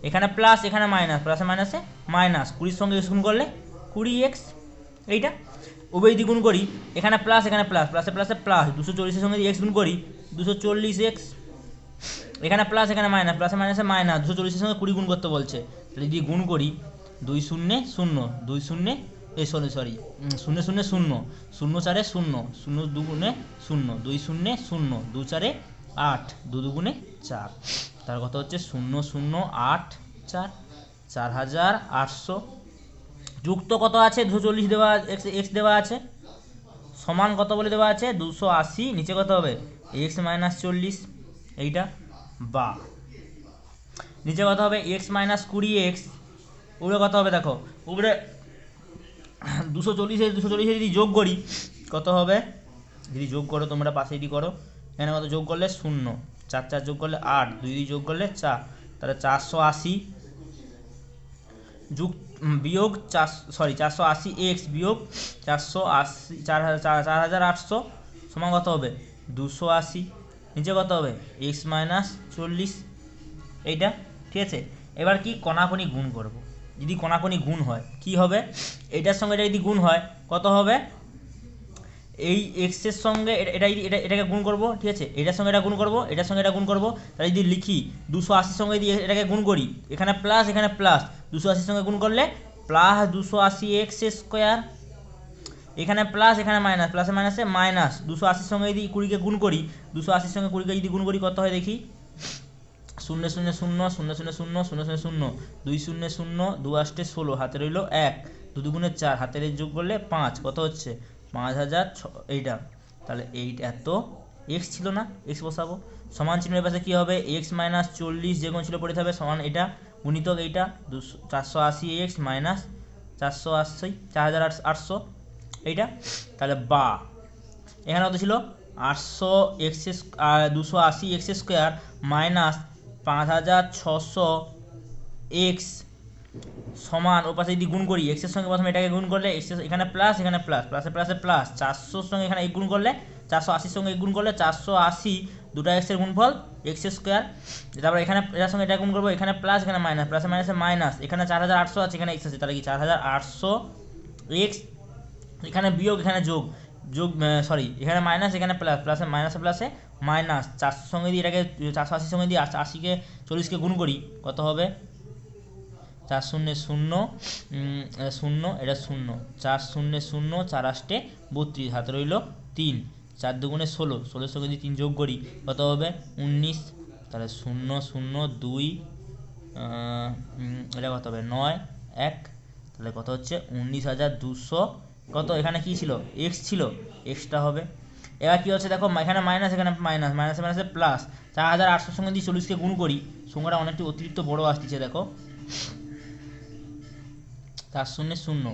এখানে প্লাস এখানে মাইনাস, প্লাসে মাইনাসে মাইনাস, 20-র সঙ্গে এক্স গুণ করলে 20x, এইটা। উভয় যদি গুণ করি এখানে প্লাস এখানে প্লাস, প্লাসে প্লাসে প্লাস, 240-এর সঙ্গে যদি এক্স গুণ করি 240x, এখানে প্লাস এখানে মাইনাস, প্লাসে মাইনাসে মাইনাস, 240-এর সঙ্গে 20 গুণ করতে বলছে, তাহলে যদি গুণ করি 2 0 0 2 0 এই সরি 0 0 0 0 0 4 0 0 2 গুণে 0 2 0 0 2 4 8 2 2 গুণে 4, তার কত হচ্ছে 0 0 8 4 4800 যুক্ত কত আছে 240 দেওয়া এক্স দেওয়া আছে সমান কত বলে দেওয়া আছে 280, নিচে কত হবে এক্স মাইনাস 40 এইটা, বা নিচে কত হবে এক্স মাইনাস 20x, উপরে কত হবে দেখো উপরে 240 যদি যোগ করি কত হবে, যদি যোগ করো তোমরা পাশে যদি করো এখানে কত যোগ করলে 0 4 4 যোগ করলে 8 2 2 যোগ করলে 4, তাহলে 480 বিয়োগ 480 এক্স বিয়োগ 480 4800 সমান কত হবে 280। নিচে কত হবে এক্স মাইনাস 40 এইটা, ঠিক আছে। এবার কি কণাকণি গুণ করব। যদি কণাকণি গুণ হয় কি হবে, এইটার সঙ্গে এটা যদি গুণ হয় কত হবে, এই এক্সের সঙ্গে এটাকে গুণ করব, ঠিক আছে। এটার সঙ্গে এটা গুণ করব, এটার সঙ্গে এটা গুণ করব। তাহলে যদি লিখি 280 সঙ্গে যদি এটাকে গুণ করি, এখানে প্লাস এখানে প্লাস, 280 সঙ্গে গুণ করলে প্লাস 280 এক্স স্কোয়ার, এখানে প্লাস এখানে মাইনাস, প্লাসে মাইনাসে মাইনাস 280 সঙ্গে যদি 20কে গুণ করি, 280 সঙ্গে 20কে যদি গুণ করি কত হয় দেখি, 0 0 0 0 0 0 0 0 0 2 0 0 2 8 16, হাতে রইল 1, 2 দুগুণে 4, হাতের যোগ করলে 5, কত হচ্ছে 5000 এইটা। তাহলে এইটা এত এক্স ছিল না, এক্স বসাবো, সমান চিহ্নের পাশে কী হবে এক্স মাইনাস 40 যে কোন ছিল পড়ে হবে সমান এটা গুণিতক এইটা 480 এক্স মাইনাস 480 4800 এইটা। তাহলে বা এখানে কত ছিল 800 x 280 x square minus 5600 x সমান ওর পাশে যদি গুণ করি এক্সের সঙ্গে প্রথমে এটাকে গুণ করলে এক্স এখানে প্লাস এখানে প্লাস, প্লাসে প্লাসে প্লাস, 400 সঙ্গে এখানে গুণ করলে 480 সঙ্গে গুণ করলে 480 দুটো এক্সের গুণফল এক্স স্কোয়ার। তারপর এখানে এটার সঙ্গে এটা গুণ করবো, এখানে প্লাস এখানে মাইনাস, প্লাসে মাইনাসে মাইনাস, এখানে 4800 আছে এখানে এক্স আছে, তাহলে কি 4800 এক্স, এখানে বিয়োগ এখানে যোগ, এখানে মাইনাস এখানে প্লাস, প্লাসে মাইনাসে প্লাসে মাইনাস, 400 সঙ্গে দিয়ে এটাকে 480 সঙ্গে দিয়ে 80কে 40কে গুণ করি কত হবে 4 0 0 0, এটা 0, 4 0 0 4 8 32, হাতে রইল 3, 4 দুগুণে 16, 16 সঙ্গে যদি 3 যোগ করি কত হবে 19। তাহলে 0 0 2 এটা কত হবে 9 1, তাহলে কত হচ্ছে 19200, কত এখানে কি ছিল এক্স ছিল, এক্সটা হবে। এবার কি হচ্ছে দেখো এখানে মাইনাস এখানে মাইনাস, মাইনাসে মাইনাসে প্লাস, 4800 সঙ্গে যদি 40কে গুণ করি সংখ্যাটা অনেকটি অতিরিক্ত বড় আসছে দেখো, 4 0 0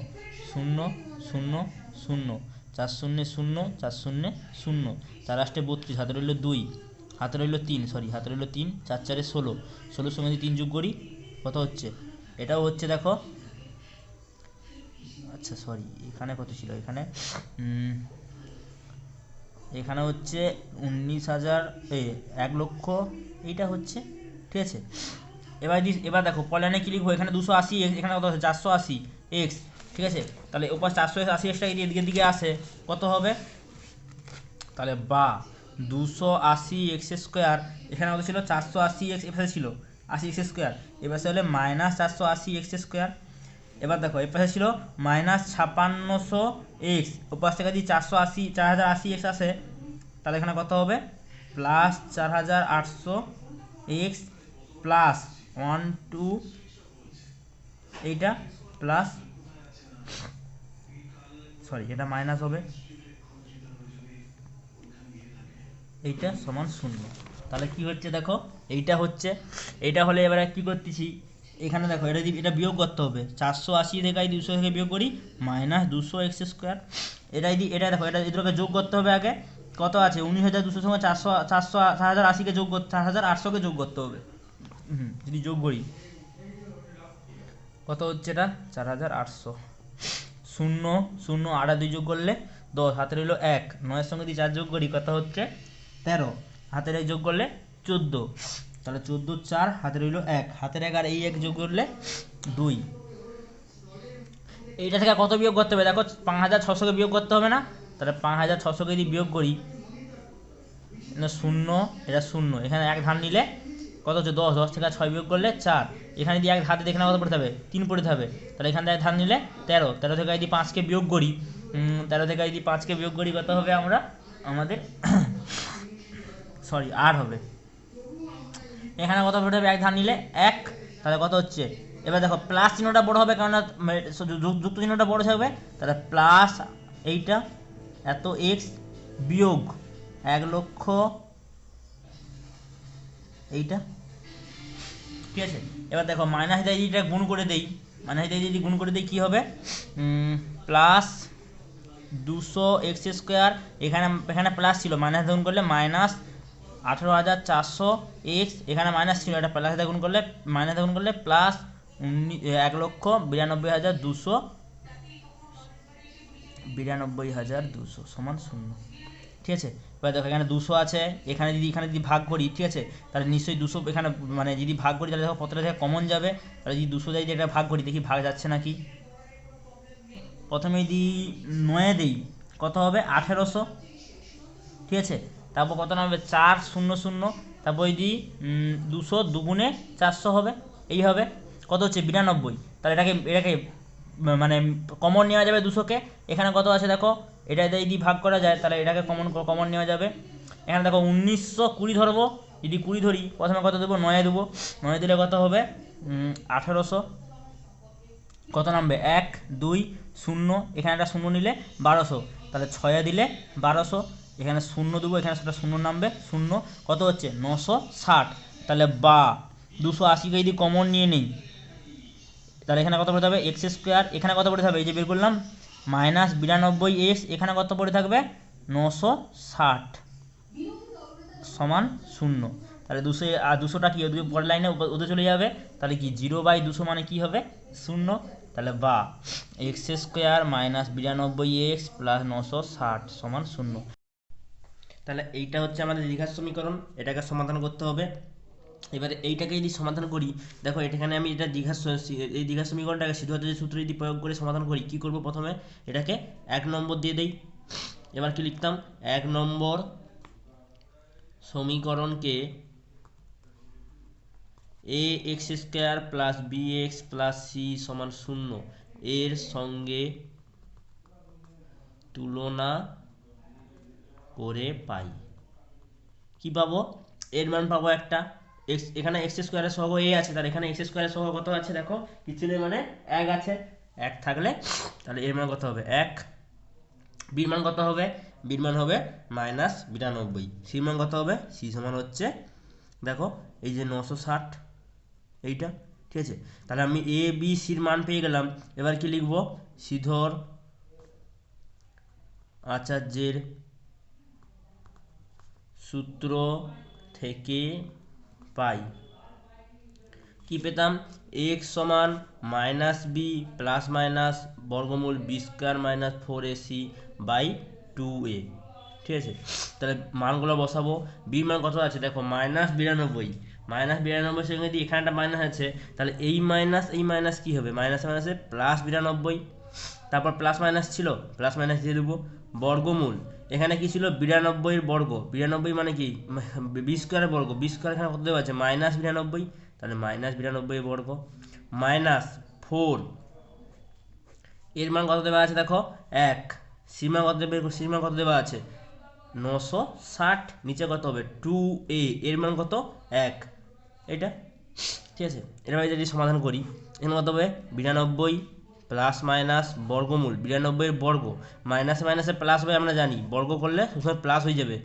0 0 0 4 0 0 4 0 0 4 8 32, হাতে রইল 2, হাতে রইল 3, হাতে রইল 3, 4 4 16, 16 সঙ্গে যদি 3 যোগ করি কত হচ্ছে, এটাও হচ্ছে দেখো, আচ্ছা এখানে কত ছিল, এখানে হচ্ছে 19000 1 লক্ষ এইটা হচ্ছে, ঠিক আছে। এবার দেখো পলানে কি লিখবো, এখানে 280 এক্স, এখানে কত আছে 480 এক্স, ঠিক আছে। তাহলে ওপর 480 এক্সটা যদি এদিকের দিকে আসে কত হবে, তাহলে বা 280 এক্স স্কোয়ার, এখানে কত ছিল 480 এক্স, এপাশে ছিল 80 এক্স স্কোয়ার, এপাশে হলে মাইনাস 480 এক্স স্কোয়ার। এবার দেখো এর পাশে ছিল মাইনাস 5600 এক্স, ওপাশ থেকে যদি 480 4080 এক্স আসে তাহলে এখানে কত হবে প্লাস 4800 এক্স প্লাস 1 2 এইটা প্লাস এটা মাইনাস হবে, এইটা সমান 0। তাহলে কি হচ্ছে দেখো এইটা হচ্ছে, এইটা হলে এবারে কি করতেছি এখানে দেখো এটা বিয়োগ করতে হবে, 480 থেকে 200 থেকে বিয়োগ করি মাইনাস 200 এক্স স্কোয়ার, এটা দেখো এটা এগুলোকে যোগ করতে হবে আগে, কত আছে 19200 সঙ্গে 4080কে যোগ করতে 4800কে যোগ করতে হবে, যদি যোগ করি কত হচ্ছে এটা 4800, 0 0 8 2 যোগ করলে 10, হাতে রইল 1, 9 সঙ্গে যদি 4 যোগ করি কত হচ্ছে 13, হাতের 1 যোগ করলে 14, তাহলে 14 4, হাতে রইল 1, হাতের 1 আর এই 1 যোগ করলে 2, এইটা থেকে কত বিয়োগ করতে হবে দেখো 5600কে বিয়োগ করতে হবে না, তাহলে 5600কে যদি বিয়োগ করি 0, এটা 0, এখানে 1 ধার নিলে কত হচ্ছে 10, 10 থেকে 6 বিয়োগ করলে 4, এখানে যদি 1 ধার দিয়ে এখানে কত পড়তে হবে 3 পড়তে হবে, তাহলে এখান থেকে 1 ধার নিলে 13, 13 থেকে যদি 5কে বিয়োগ করি 13 থেকে যদি 5কে বিয়োগ করি কত হবে আমাদের আর হবে, এখানে কত পড়তে হবে 1 ধার নিলে 1, তাহলে কত হচ্ছে, এবার দেখো প্লাস চিহ্নটা বড় হবে কারণ যুক্ত চিহ্নটা বড় থাকবে, তাহলে প্লাস এইটা এত এক্স বিয়োগ 1 লক্ষ এইটা, ঠিক আছে। এবার দেখো মাইনাস দিয়ে যদি এটা গুণ করে দেই, মাইনাস দিয়ে যদি গুণ করে দেই কী হবে প্লাস 200 এক্স স্কোয়ার, এখানে প্লাস ছিল মাইনাস গুণ করলে মাইনাস 18400 এক্স, এখানে মাইনাস ছিল এটা প্লাস গুণ করলে প্লাস 1,92,200 সমান 0। ঠিক আছে, এবার দেখো এখানে 200 আছে, এখানে যদি ভাগ করি, ঠিক আছে, তাহলে নিশ্চয়ই 200 এখানে মানে যদি ভাগ করি তাহলে দেখো কতটা থেকে কমন যাবে। তাহলে যদি 200 দিয়ে এটা ভাগ করি, দেখি ভাগ যাচ্ছে নাকি। প্রথমে যদি 9 দিই কত হবে 1800, ঠিক আছে। তারপর কত নামবে 400, তারপর যদি 200 দুগুণে 400 হবে, এই হবে কত হচ্ছে 92। তাহলে এটাকে মানে কমন নেওয়া যাবে 200কে। এখানে কত আছে দেখো, এটা যদি ভাগ করা যায় তাহলে এটাকে কমন নেওয়া যাবে। এখানে দেখো 1920 ধরবো, যদি 20 ধরি প্রথমে কত দেবো 9 দেবো, 9 দিলে কত হবে 1800। কত নামবে 1 2 0, এখানে একটা 0 নিলে 1200, তাহলে 6 দিলে 1200, এখানে 0 দেবো, এখানে সেটা 0 নামবে 0, কত হচ্ছে 960। তাহলে 280কে যদি কমন নিয়ে নিই তাহলে এখানে কত পড়ে থাকবে এক্স স্কোয়ার, এখানে কত পড়ে থাকবে এই যে বের করলাম -92x, এখানে কত পড়ে থাকবে 960 সমান 0। তাহলে 200 আর 200টা কি ওদিকে পরের লাইনে ওদের চলে যাবে, তাহলে কি 0/200 মানে কি হবে 0। তাহলে এক্স স্কোয়ার -92x প্লাস 960 সমান 0। তাহলে এইটা হচ্ছে আমাদের দ্বিঘাত সমীকরণ, এটাকে সমাধান করতে হবে। এবারে এইটাকে যদি সমাধান করি, দেখো এখানে আমি এটা এই দ্বিঘাত সমীকরণটাকে সিদ্ধান্তের সূত্র যদি প্রয়োগ করে সমাধান করি, কি করব প্রথমে এটাকে 1 নম্বর দিয়ে দেই। এবার কি লিখতাম 1 নম্বর সমীকরণকে ax² plus bx plus c সমান 0 এর সঙ্গে তুলনা করে পাই। কি পাবো, এর মান পাবো একটা এখানে এক্স স্কোয়ারের সহগ এ আছে, তাহলে এখানে এক্স স্কোয়ারের সহগ কত আছে দেখো কিছু নেই মানে 1 আছে, 1 থাকলে তাহলে এর মান কত হবে 1, বির মান কত হবে, বির মান হবে -92, সির মান কত হবে, সি সমান হচ্ছে দেখো এই যে 960 এইটা, ঠিক আছে। তাহলে আমি এ বি সির মান পেয়ে গেলাম। এবার কি লিখবো, শ্রীধর আচার্যের সূত্র থেকে পাই, কি পেতাম x সমান -b প্লাস মাইনাস বর্গমূল b² - 4ac/2a, ঠিক আছে। তাহলে মানগুলো বসাবো, বির মান কত আছে দেখো -92, সঙ্গে যদি এখানে একটা মাইনাস আছে তাহলে এই মাইনাস কি হবে মাইনাসে +92, তারপর প্লাস মাইনাস ছিল প্লাস মাইনাস দিয়ে দেবো, বর্গমূল এখানে কি ছিল 92 বর্গ, 92 মানে কি b² বর্গ, b² এখানে কত দেওয়া আছে -92, তাহলে -92 বর্গ -4, এর মান কত দেওয়া আছে দেখো 1, সীমা কত দেওয়া আছে 960, নিচে কত হবে 2a, এর মান কত 1, এটা ঠিক আছে। এরপরে যদি সমাধান করি এখানে কত হবে 92 প্লাস মাইনাস বর্গমূল 92 এর বর্গ, মাইনাসে প্লাস হবে আমরা জানি, বর্গ করলে সবসময় প্লাস হয়ে যাবে,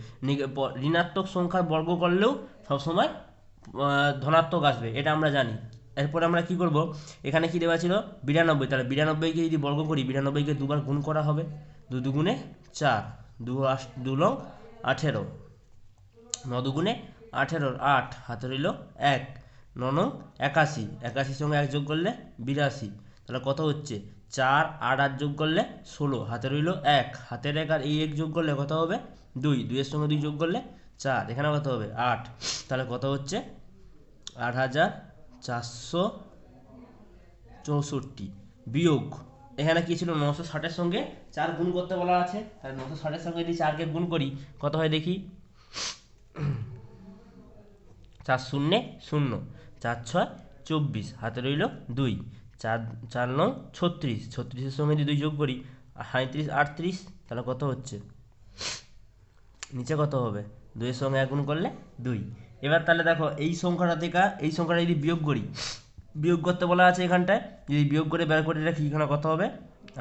ঋণাত্মক সংখ্যার বর্গ করলেও সবসময় ধনাত্মক আসবে, এটা আমরা জানি। এরপরে আমরা কি করব, এখানে কি দেওয়া ছিল 92, তাহলে 92কে যদি বর্গ করি 92কে দুবার গুণ করা হবে, 2 দুগুণে 4, 2 লং 18, 9 দুগুণে 18, 8 হাতে রইল 1, 9 নং 81, 81 সঙ্গে 1 যোগ করলে 82, তাহলে কত হচ্ছে 4, 8 আর যোগ করলে 16, হাতে রইল 1, হাতের 1 আর এই 1 যোগ করলে কত হবে 2, 2 এর সঙ্গে 2 যোগ করলে 4, এখানে কত হবে 8, তাহলে কত হচ্ছে 8464, বিয়োগ এখানে কি ছিল 960 সঙ্গে 4 গুণ করতে বলা আছে, তাহলে 960 সঙ্গে যদি 4 কে গুণ করি কত হয় দেখি 4 0 0, 4 6 24, হাতে রইল 2, 4 9 36, 36 এর সঙ্গে যদি 2 যোগ করি 37 38, তাহলে কত হচ্ছে নিচে কত হবে 2 এর সঙ্গে 1 গুণ করলে 2। এবার তাহলে দেখো এই সংখ্যাটা থেকে এই সংখ্যাটা যদি বিয়োগ করি, বিয়োগ করতে বলা আছে এখানটায়, যদি বিয়োগ করে বের করে রাখি এখানে কত হবে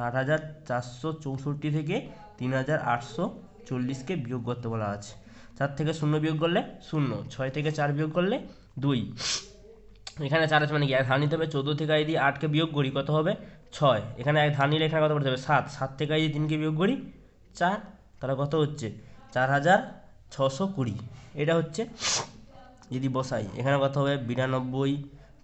8464 থেকে 3840কে বিয়োগ করতে বলা আছে, 4 থেকে 0 বিয়োগ করলে 0, 6 থেকে 4 বিয়োগ করলে 2, এখানে 4 আছে মানে কি 1 ধার নিতে হবে, 14 থেকে যদি 8কে বিয়োগ করি কত হবে 6, এখানে 1 ধার নিলে এখানে কত পড়তে হবে 7, 7 থেকে যদি 3কে বিয়োগ করি 4, তাহলে কত হচ্ছে 4620, এটা হচ্ছে যদি বসাই এখানে কত হবে 92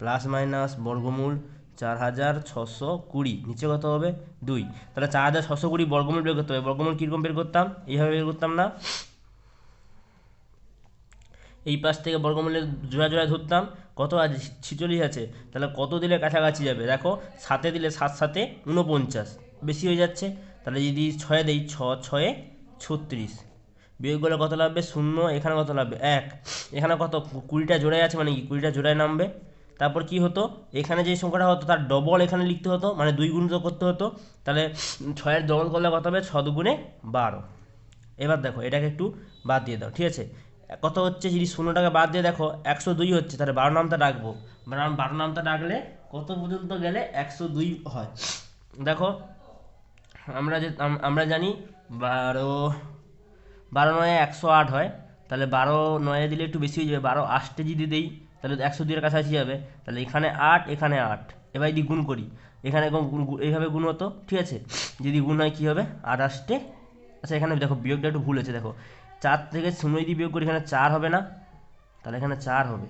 প্লাস মাইনাস বর্গমূল 4620, নিচে কত হবে 2। তাহলে 4620 বর্গমূল বের করতে হবে। বর্গমূল কীরকম বের করতাম, এইভাবে বের করতাম না, এই পাশ থেকে বর্গমূলের জোড়া জোড়া ধরতাম, কত আছে 46 আছে, তাহলে কত দিলে কাছাকাছি যাবে, দেখো 7 দিলে 7 7 49, বেশি হয়ে যাচ্ছে, তাহলে যদি 6 দেই 6 6 36, বিয়োগ করলে কত লাগবে 0, এখানে কত লাগবে 1, এখানে কত 20টা জোড়ায় আছে মানে কি 20টা জোড়ায় নামবে। তারপর কি হতো, এখানে যে সংখ্যাটা হতো তার ডবল এখানে লিখতে হতো, মানে 2 গুণ তো করতে হতো, তাহলে 6-এর ডবল করলে কত হবে 6 2 12। এবার দেখো এটাকে একটু বাদ দিয়ে দাও, ঠিক আছে, কত হচ্ছে যদি 0টাকে বাদ দিয়ে দেখো 102 হচ্ছে, তাহলে 12 নামটা রাখবো, 12 নামটা রাখলে কত পর্যন্ত গেলে 102 হয়। দেখো আমরা জানি 12 12 9 108 হয়, তাহলে 12 9 দিলে একটু বেশি হয়ে যাবে, 12 8 যদি দিই তাহলে 102 এর কাছাকাছি যাবে, তাহলে এখানে 8 এখানে 8, এবার যদি গুণ করি এখানে এইভাবে গুণ হতো, ঠিক আছে, যদি গুণ হয় কী হবে 8 8। আচ্ছা এখানে দেখো বিয়োগটা একটু ভুল হয়েছে, দেখো 4 থেকে 0 যদি বিয়োগ করি এখানে 4 হবে না, তাহলে এখানে 4 হবে,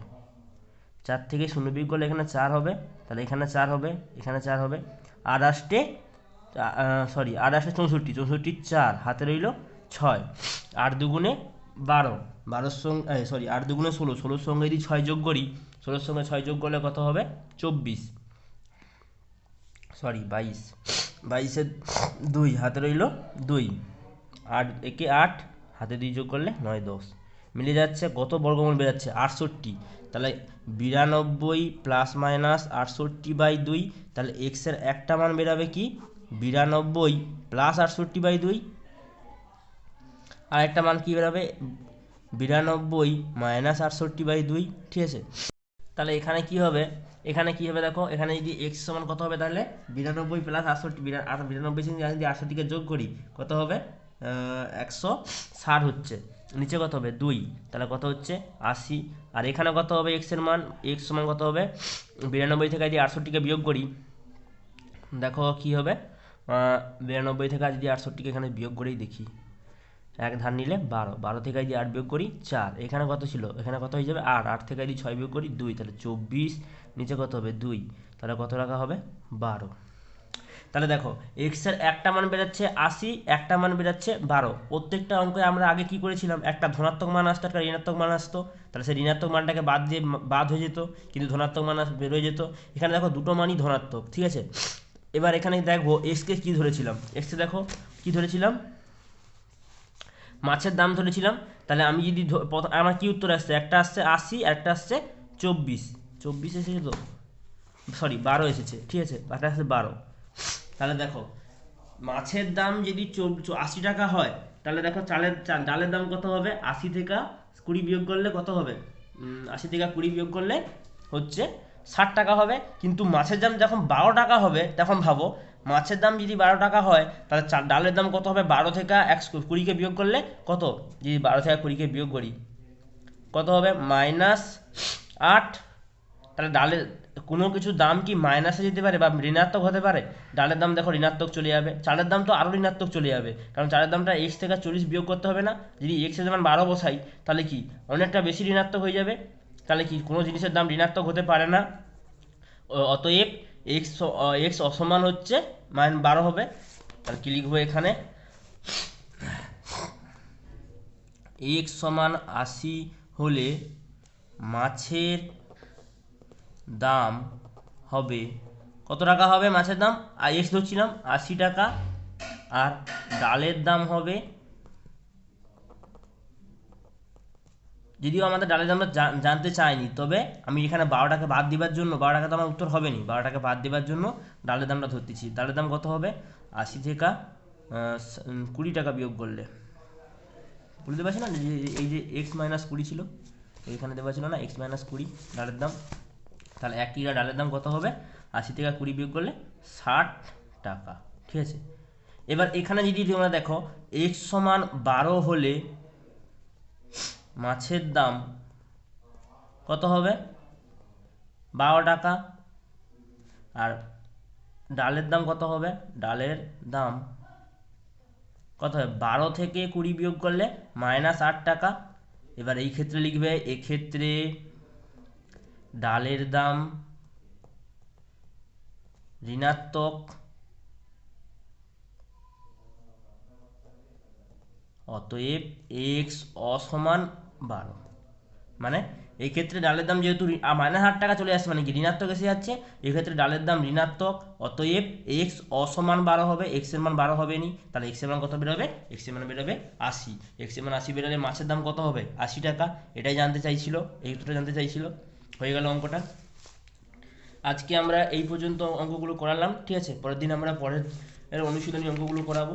4 থেকে 0 বিয়োগ করলে এখানে 4 হবে, তাহলে এখানে 4 হবে, এখানে 4 হবে, 8 8 সরি 8 8 64, 64 4 হাতে রইল 6, 8 2 12, 12 সঙ্গে সরি 8 2 16, 16 সঙ্গে যদি 6 যোগ করি, 16 সঙ্গে 6 যোগ করলে কত হবে 24, সরি 22, 22 2 হাতে রইল 2, 8 একে 8, হাতে 2 যোগ করলে 9 10, মিলে যাচ্ছে, কত বর্গমূল বেরাচ্ছে 68, তাহলে 92 প্লাস মাইনাস 68/2, তাহলে এক্সের একটা মান বেরাবে কি 92 প্লাস 68/2, আর একটা মান কি বেরাবে 92 মাইনাস 68/2, ঠিক আছে। তাহলে এখানে কি হবে, এখানে কি হবে দেখো, এখানে যদি এক্স সমান কত হবে, তাহলে 92 প্লাস 68, 92 সঙ্গে যদি 68কে যোগ করি কত হবে 160 হচ্ছে, নিচে কত হবে 2, তাহলে কত হচ্ছে 80, আর এখানে কত হবে এক্সের মান, এক্স সমান কত হবে 92 থেকে যদি 68কে বিয়োগ করি দেখো কি হবে 92 থেকে যদি 68কে এখানে বিয়োগ করেই দেখি, এক ধার নিলে 12, 12 থেকে যদি 8 বিয়োগ করি 4, এখানে কত ছিল, এখানে কত হয়ে যাবে 8, 8 থেকে যদি 6 বিয়োগ করি 2, তাহলে 24, নিচে কত হবে 2, তাহলে কত রাখা হবে 12। তাহলে দেখো এক্সের একটা মান বেরাচ্ছে 80, একটা মান বেরাচ্ছে 12, প্রত্যেকটা অঙ্কে আমরা আগে কি করেছিলাম, একটা ধনাত্মক মান আসতো একটা ঋণাত্মক মান আসতো, তাহলে সেই ঋণাত্মক মানটাকে বাদ হয়ে যেত, কিন্তু ধনাত্মক মান বেরোয় যেত, এখানে দেখো দুটো মানই ধনাত্মক, ঠিক আছে। এবার এখানে দেখবো এক্সকে কি ধরেছিলাম, এক্সকে দেখো কি ধরেছিলাম মাছের দাম ধরেছিলাম, তাহলে আমি যদি আমার কি উত্তর আসছে, একটা আসছে 80, একটা আসছে 24, 24 এসেছে তো, সরি 12 এসেছে, ঠিক আছে, একটা আসছে 12, তাহলে দেখো মাছের দাম যদি 80 টাকা হয়, তাহলে দেখো ডালের দাম কত হবে 80 থেকে 20 বিয়োগ করলে কত হবে 80 থেকে 20 বিয়োগ করলে হচ্ছে 60 টাকা হবে, কিন্তু মাছের দাম যখন 12 টাকা হবে তখন ভাবো মাছের দাম যদি 12 টাকা হয় তাহলে ডালের দাম কত হবে, 12 থেকে 20কে বিয়োগ করলে কত, যদি 12 থেকে 20কে বিয়োগ করি কত হবে -8, তাহলে ডালের কোনো কিছুর দাম কি মাইনাসে যেতে পারে বা ঋণাত্মক হতে পারে, ডালের দাম দেখো ঋণাত্মক চলে যাবে, চালের দাম তো আরও ঋণাত্মক চলে যাবে, কারণ চালের দামটা এক্স থেকে 40 বিয়োগ করতে হবে না, যদি এক্সের মান 12 বসাই তাহলে কি অনেকটা বেশি ঋণাত্মক হয়ে যাবে, তাহলে কি কোনো জিনিসের দাম ঋণাত্মক হতে পারে না, অতএব এক্স এক্স অসমান হচ্ছে -12 হবে, তাহলে কি লিখবো এখানে এক্স সমান 80 হলে মাছের দাম হবে কত টাকা হবে, মাছের দাম আর এক্স ধরছিলাম 80 টাকা, আর ডালের দাম হবে, যদিও আমাদের ডালের দামটা জানতে চাইনি, তবে আমি এখানে 12টাকে বাদ দেওয়ার জন্য, 12 টাকা তো আমার উত্তর হবে নি, 12টাকে বাদ দেওয়ার জন্য ডালের দামটা ধরতেছি, ডালের দাম কত হবে 80 থেকে 20 টাকা বিয়োগ করলে, বুঝতে পারছি না এই যে এক্স মাইনাস 20 ছিল, এইখানে দেওয়া ছিল না এক্স মাইনাস 20 ডালের দাম, তাহলে 1 কিলো ডালের দাম কত হবে 80 থেকে 20 বিয়োগ করলে 60 টাকা, ঠিক আছে। এবার এখানে যদি তোমরা দেখো এক্স সমান 12 হলে মাছের দাম কত হবে 12 টাকা, আর ডালের দাম কত হবে, ডালের দাম কত হবে 12 থেকে 20 বিয়োগ করলে -8 টাকা, এবার এই ক্ষেত্রে লিখবে এক্ষেত্রে ডালের দাম ঋণাত্মক অতএব এক্স অসমান 12। মানে এই ক্ষেত্রে ডালের দাম যেহেতু -8 টাকা চলে আসছে, মানে কি ঋণাত্মক এসে যাচ্ছে, এক্ষেত্রে ডালের দাম ঋণাত্মক, অতএব এক্স অসমান 12 হবে, এক্স এর মান 12 হবে নি, তাহলে এক্স এর মান কত বেরোবে, এক্স এর মান বেরোবে 80। এক্স এর মান 80 বেরোলে মাছের দাম কত হবে, 80 টাকা। এটাই জানতে চাইছিল, এই উত্তরটা জানতে চাইছিল। হয়ে গেল অঙ্কটা। আজকে আমরা এই পর্যন্ত অঙ্কগুলো করালাম, ঠিক আছে। পরের দিন আমরা পরের অনুশীলনী অঙ্কগুলো করাবো।